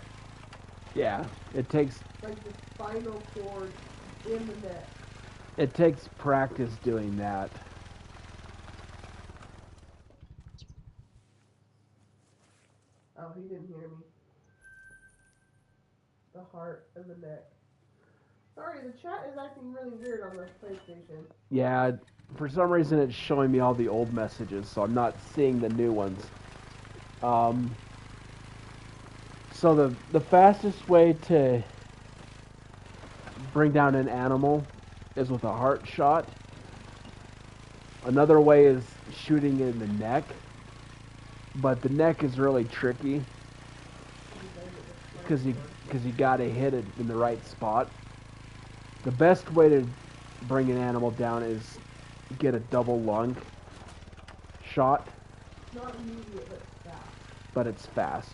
Yeah. It takes Like the spinal cord in the neck. It takes practice doing that. Oh, he didn't hear me. The heart and the neck. Sorry, the chat is acting really weird on the PlayStation. Yeah, for some reason it's showing me all the old messages, so I'm not seeing the new ones. So the fastest way to bring down an animal is with a heart shot. Another way is shooting in the neck, but the neck is really tricky because you gotta hit it in the right spot. The best way to bring an animal down is get a double lung shot, It's not immediate, but it's fast. but it's fast.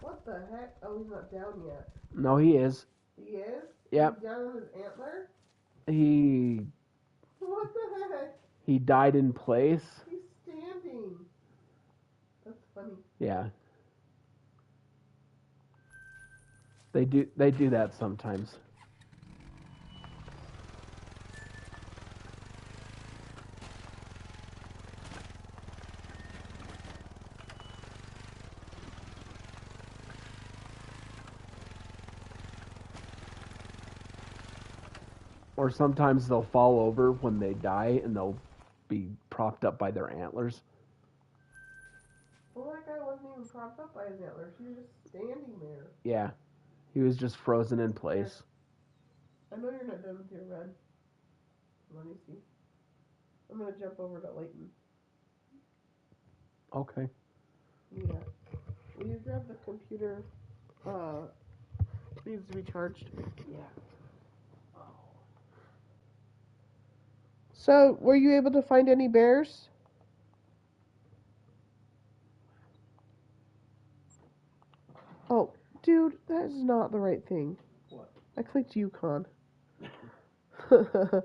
What the heck? Oh, he's not down yet. No, he is. He is? Yep. He's down with his antler? He What the heck? he died in place. He's standing. That's funny. Yeah. They do that sometimes. Or sometimes they'll fall over when they die and they'll be propped up by their antlers. Well, that guy wasn't even propped up by his antlers. He was just standing there. Yeah. He was just frozen in place. I know you're not done with your run. Let me see. I'm going to jump over to Leighton. Okay. Yeah. Will you grab the computer? Needs to be charged. Yeah. So, were you able to find any bears? Oh, dude, that is not the right thing. What? I clicked Yukon. So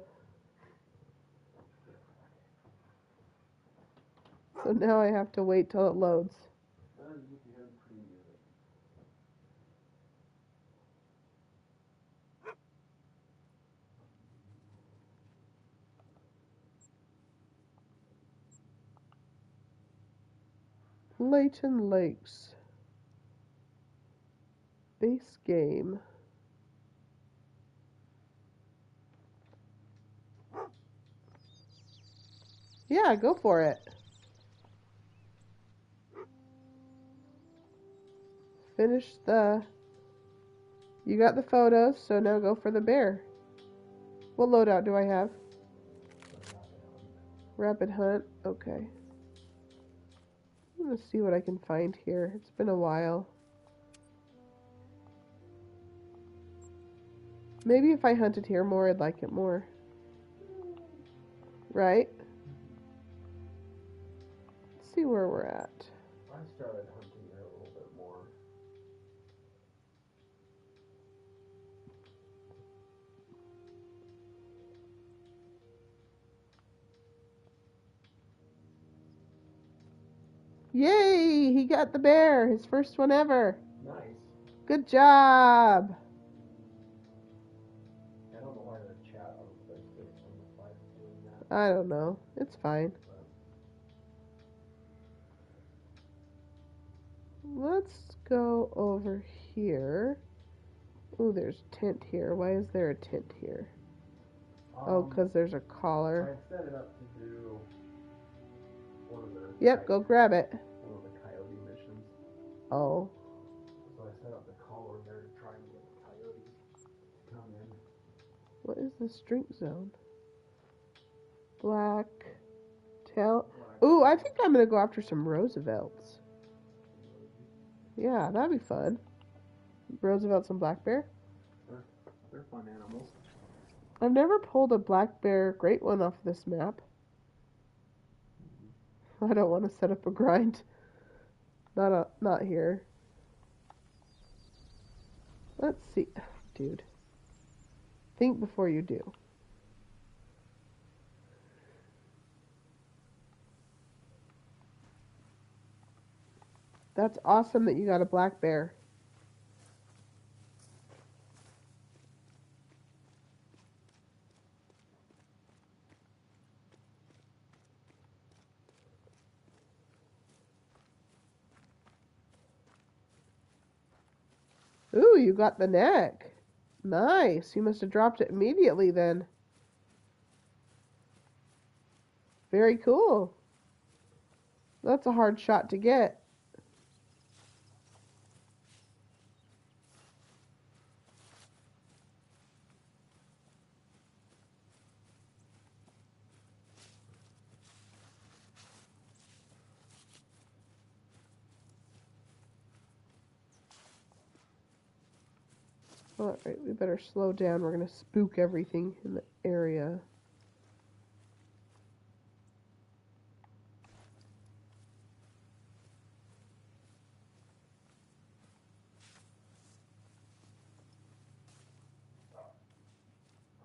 now I have to wait till it loads. You get the pretty music. Layton Lakes. Base game. Yeah, go for it. Finish the... You got the photos, so now go for the bear. What loadout do I have? Rapid hunt. Okay. I'm gonna see what I can find here. It's been a while. Maybe if I hunted here more, I'd like it more. Right? Let's see where we're at. I started hunting here a little bit more. Yay! He got the bear! His first one ever! Nice. Good job! I don't know why the chat on the PlayStation 5 is doing that. I don't know. It's fine. Let's go over here. Ooh, there's a tent here. Why is there a tent here? Oh, because there's a collar. I set it up to do one of the... Yep, go grab it. One of the coyote missions. Oh. So I set up the collar there to try and get the coyotes to come in. What is this drink zone? Black tail. Ooh, I think I'm going to go after some Roosevelts. Yeah, that'd be fun. Roosevelts and black bear? They're fun animals. I've never pulled a black bear great one off this map. I don't want to set up a grind. Not here. Let's see. Dude. Think before you do. That's awesome that you got a black bear. Ooh, you got the neck. Nice. You must have dropped it immediately then. Very cool. That's a hard shot to get. Alright, we better slow down. We're going to spook everything in the area.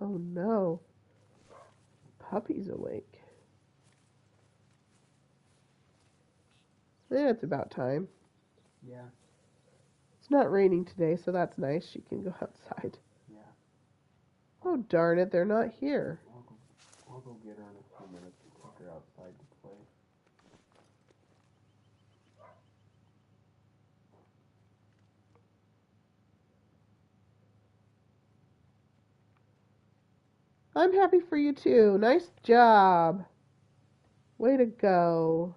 Oh no. Puppy's awake. Yeah, it's about time. Yeah. It's not raining today, so that's nice. She can go outside. Yeah. Oh, darn it, they're not here. I'll go get her in a few minutes and take her outside to play. I'm happy for you too. Nice job. Way to go.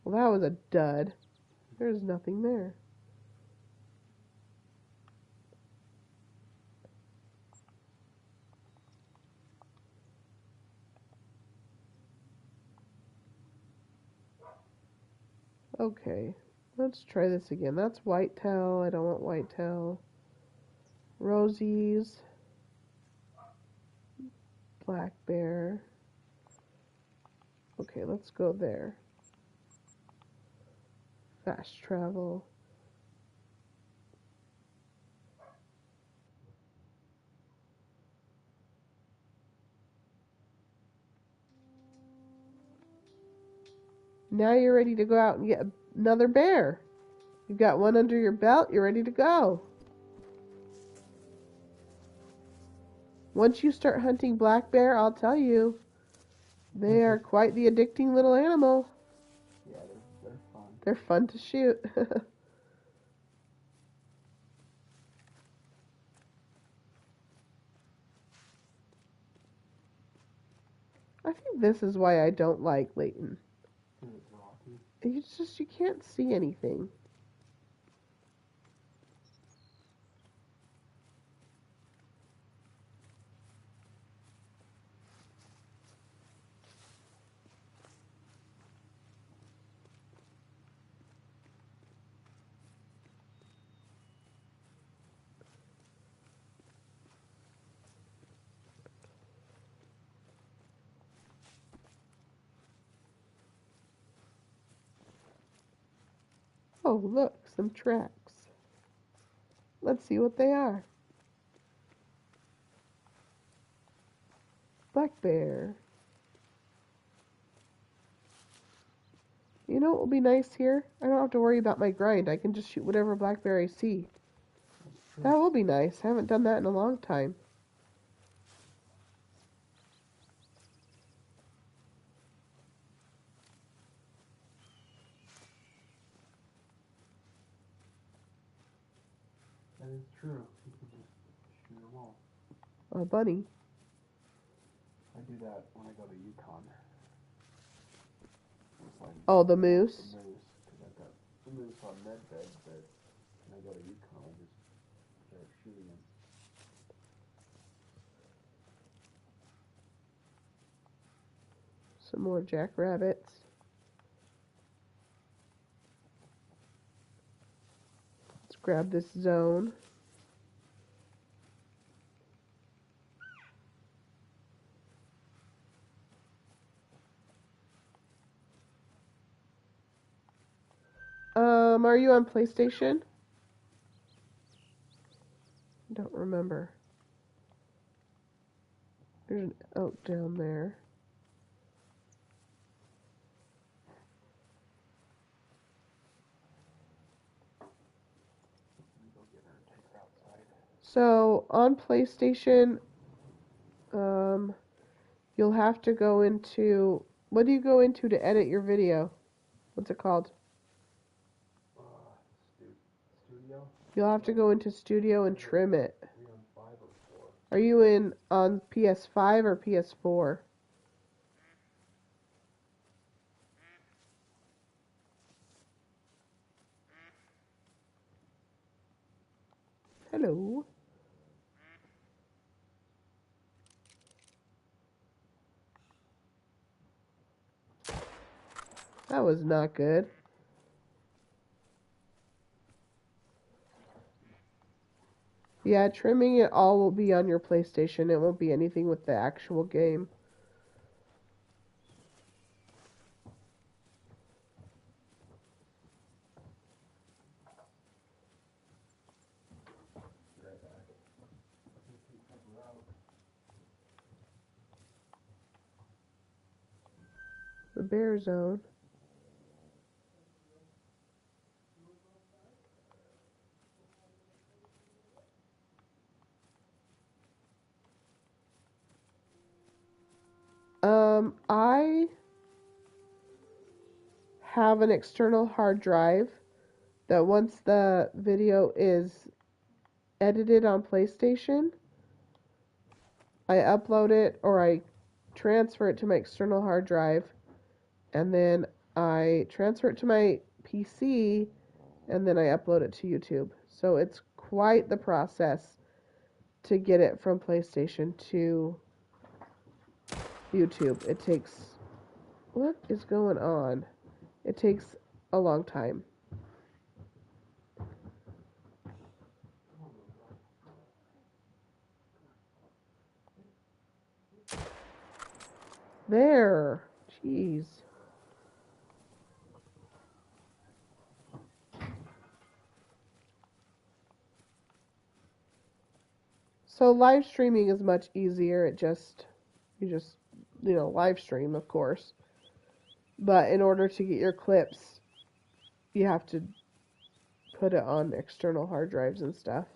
Well, that was a dud. There's nothing there. Okay, let's try this again. That's whitetail. I don't want whitetail. Rosies. Black bear. Okay, let's go there. Fast travel. Now you're ready to go out and get another bear. You've got one under your belt. You're ready to go. Once you start hunting black bear, I'll tell you, they are quite the addicting little animal. They're fun to shoot. I think this is why I don't like Layton. It's rocky. It's just you can't see anything. Oh, look, some tracks. Let's see what they are. Black bear. You know what will be nice here? I don't have to worry about my grind. I can just shoot whatever black bear I see. That will be nice. I haven't done that in a long time. That is true. You can just shoot them all. A bunny. I do that when I go to Yukon. Oh, the moose. The moose, because I've got the moose on medbed, but when I go to Yukon, I just start shooting them. Some more jackrabbits. Let's grab this zone. Are you on PlayStation? I don't remember. There's an elk down there. Go get her and take her outside. So on PlayStation, you'll have to go into, what do you go into to edit your video? What's it called? Studio? You'll have to go into Studio and trim it. 3 on 5 or 4? Are you in on PS5 or PS4? Hello. That was not good. Yeah, trimming it all will be on your PlayStation. It won't be anything with the actual game. Right back. Take Pepper out. The bear zone. I have an external hard drive that once the video is edited on PlayStation, I upload it or I transfer it to my external hard drive, and then I transfer it to my PC, and then I upload it to YouTube. So it's quite the process to get it from PlayStation to YouTube. It takes... What is going on? It takes a long time. There. Jeez. So live streaming is much easier. You just, live stream, of course. But in order to get your clips, you have to put it on external hard drives and stuff.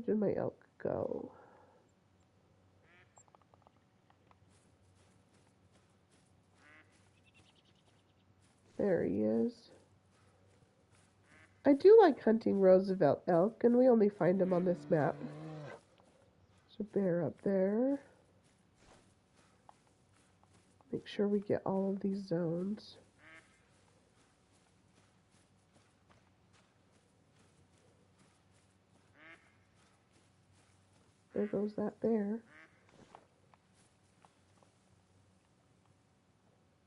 did my elk go? There he is. I do like hunting Roosevelt elk, and we only find them on this map. There's a bear up there. Make sure we get all of these zones. There goes that bear.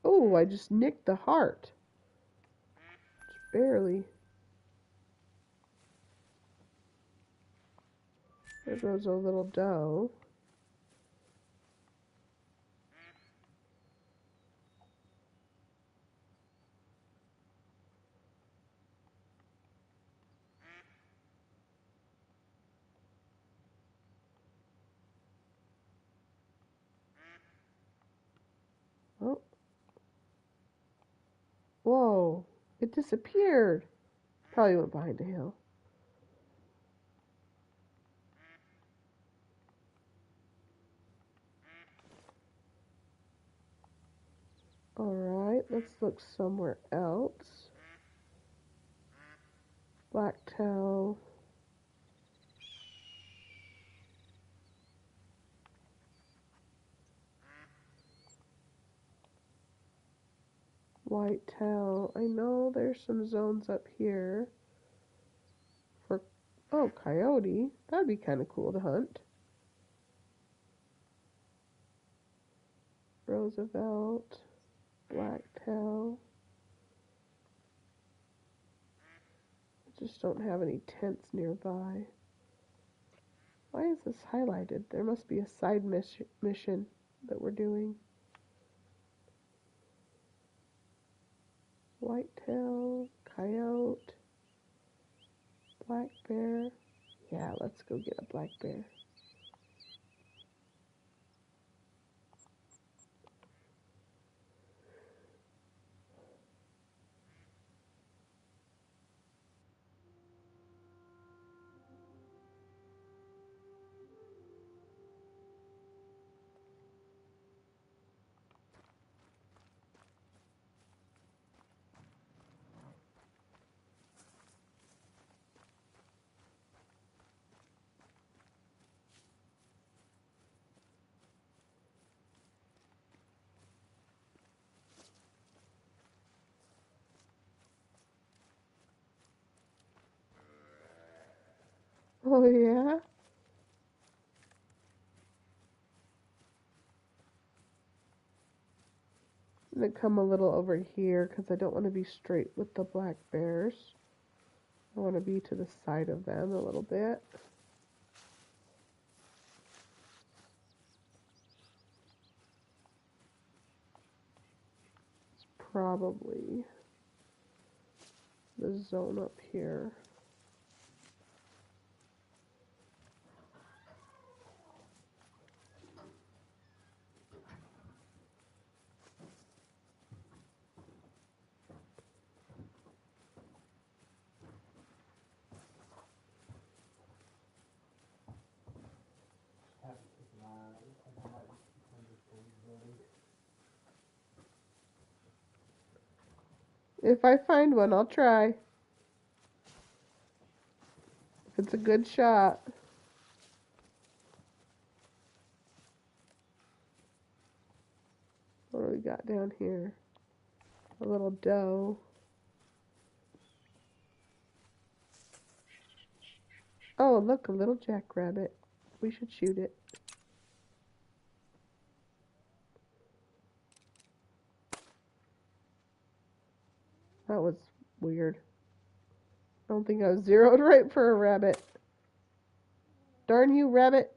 Oh, I just nicked the heart. Just barely. There goes a little doe. Oh. Whoa. It disappeared. Probably went behind a hill. Alright, let's look somewhere else. Blacktail. Whitetail. I know there's some zones up here for, oh, coyote. That'd be kind of cool to hunt. Roosevelt. Blacktail. I just don't have any tents nearby. Why is this highlighted? There must be a side mission that we're doing. Whitetail, coyote, black bear. Yeah, let's go get a black bear. Oh yeah? I'm gonna come a little over here because I don't want to be straight with the black bears. I want to be to the side of them a little bit. It's probably the zone up here. If I find one, I'll try. If it's a good shot. What do we got down here? A little doe. Oh, look, a little jackrabbit. We should shoot it. That was weird. I don't think I was zeroed right for a rabbit. Darn you, rabbit.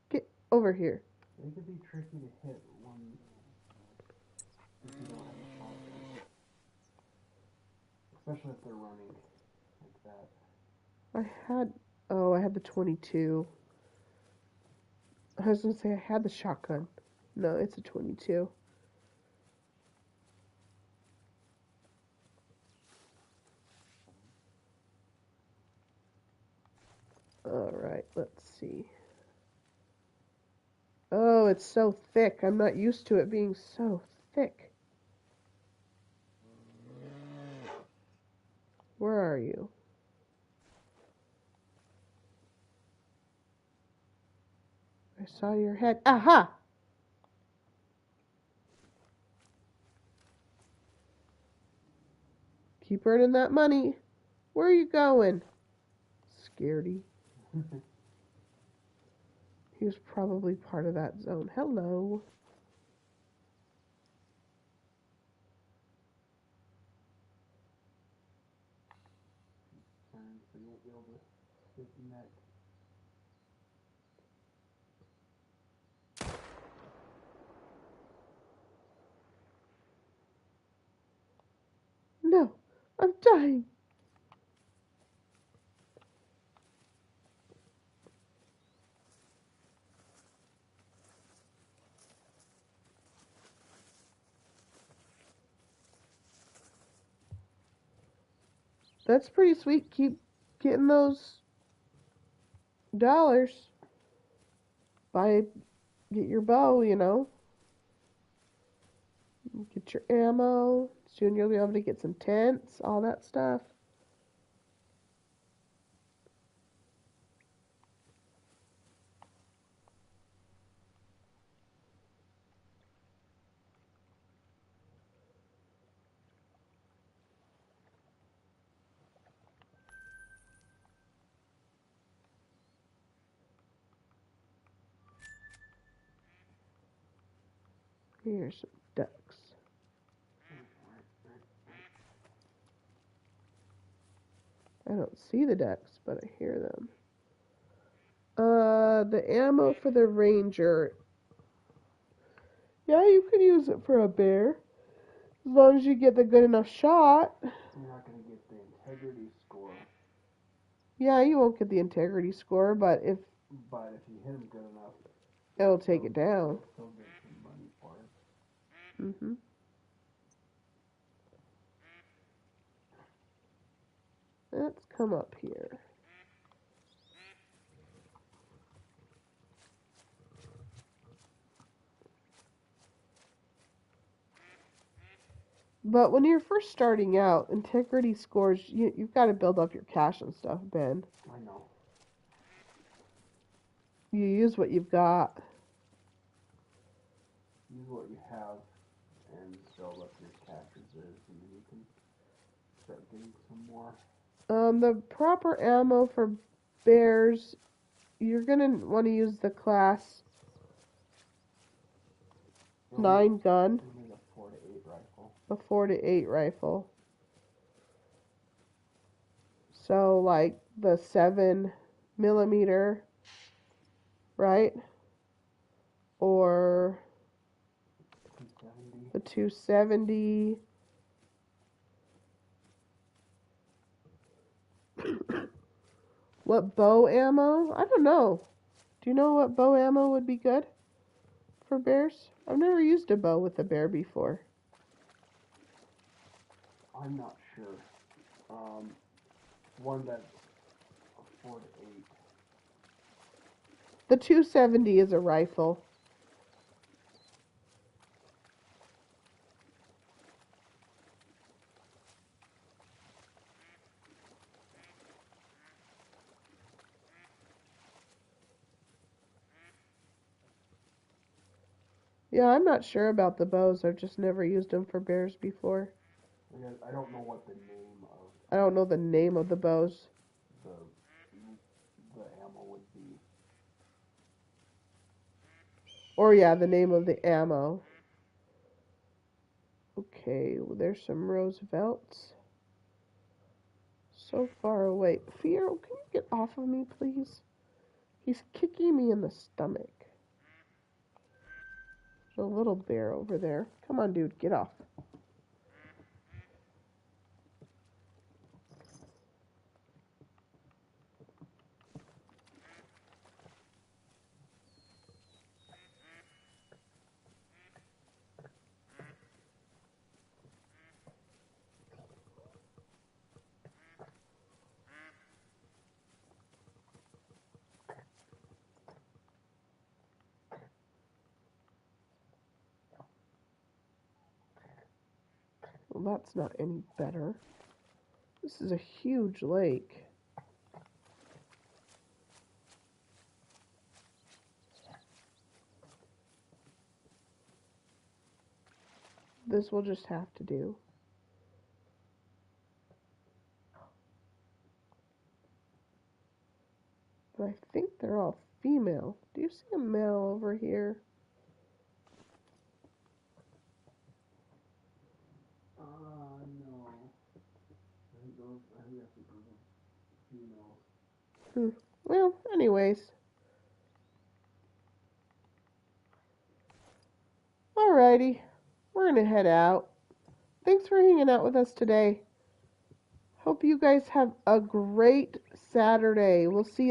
Get over here. It could be tricky to hit one if you don't have a shotgun. Especially if they're running like that. I had the 22. I was going to say I had the shotgun. No, it's a 22. Alright, let's see. Oh, it's so thick. I'm not used to it being so thick. Where are you? I saw your head. Aha! Keep earning that money. Where are you going? Scaredy. He was probably part of that zone. Hello. So you won't be able to stick your neck. No, I'm dying. That's pretty sweet. Keep getting those dollars. Get your bow, you know. Get your ammo. Soon you'll be able to get some tents, all that stuff. Here's some ducks. I don't see the ducks, but I hear them. The ammo for the ranger. Yeah, you could use it for a bear. As long as you get the good enough shot. You're not going to get the integrity score. Yeah, you won't get the integrity score, but if you hit him good enough, it'll take it down. you'll still get some money for it. Mm-hmm. Let's come up here. But when you're first starting out, integrity scores, you've got to build up your cash and stuff, Ben. I know. You use what you've got. Use what you have and build up your cash reserves, and then you can start getting some more. The proper ammo for bears, you're going to want to use the class 9 gun. You need a 4 to 8 rifle. A 4 to 8 rifle. So like the 7mm, right? Or 270. the 270. What bow ammo? I don't know. Do you know what bow ammo would be good for bears? I've never used a bow with a bear before. I'm not sure. One that's a 4 to 8. The 270 is a rifle. Yeah, I'm not sure about the bows. I've just never used them for bears before. I don't know what the name of I don't know the name of the bows. the ammo would be. Or yeah, the name of the ammo. Okay, well, there's some Roosevelts. So far away. Fiero, can you get off of me, please? He's kicking me in the stomach. There's a little bear over there. Come on, dude, get off. Well, that's not any better. This is a huge lake. This will just have to do. But I think they're all female. Do you see a male over here? No. I think that's a group of females. Well, anyways. Alrighty. We're gonna head out. Thanks for hanging out with us today. Hope you guys have a great Saturday. We'll see you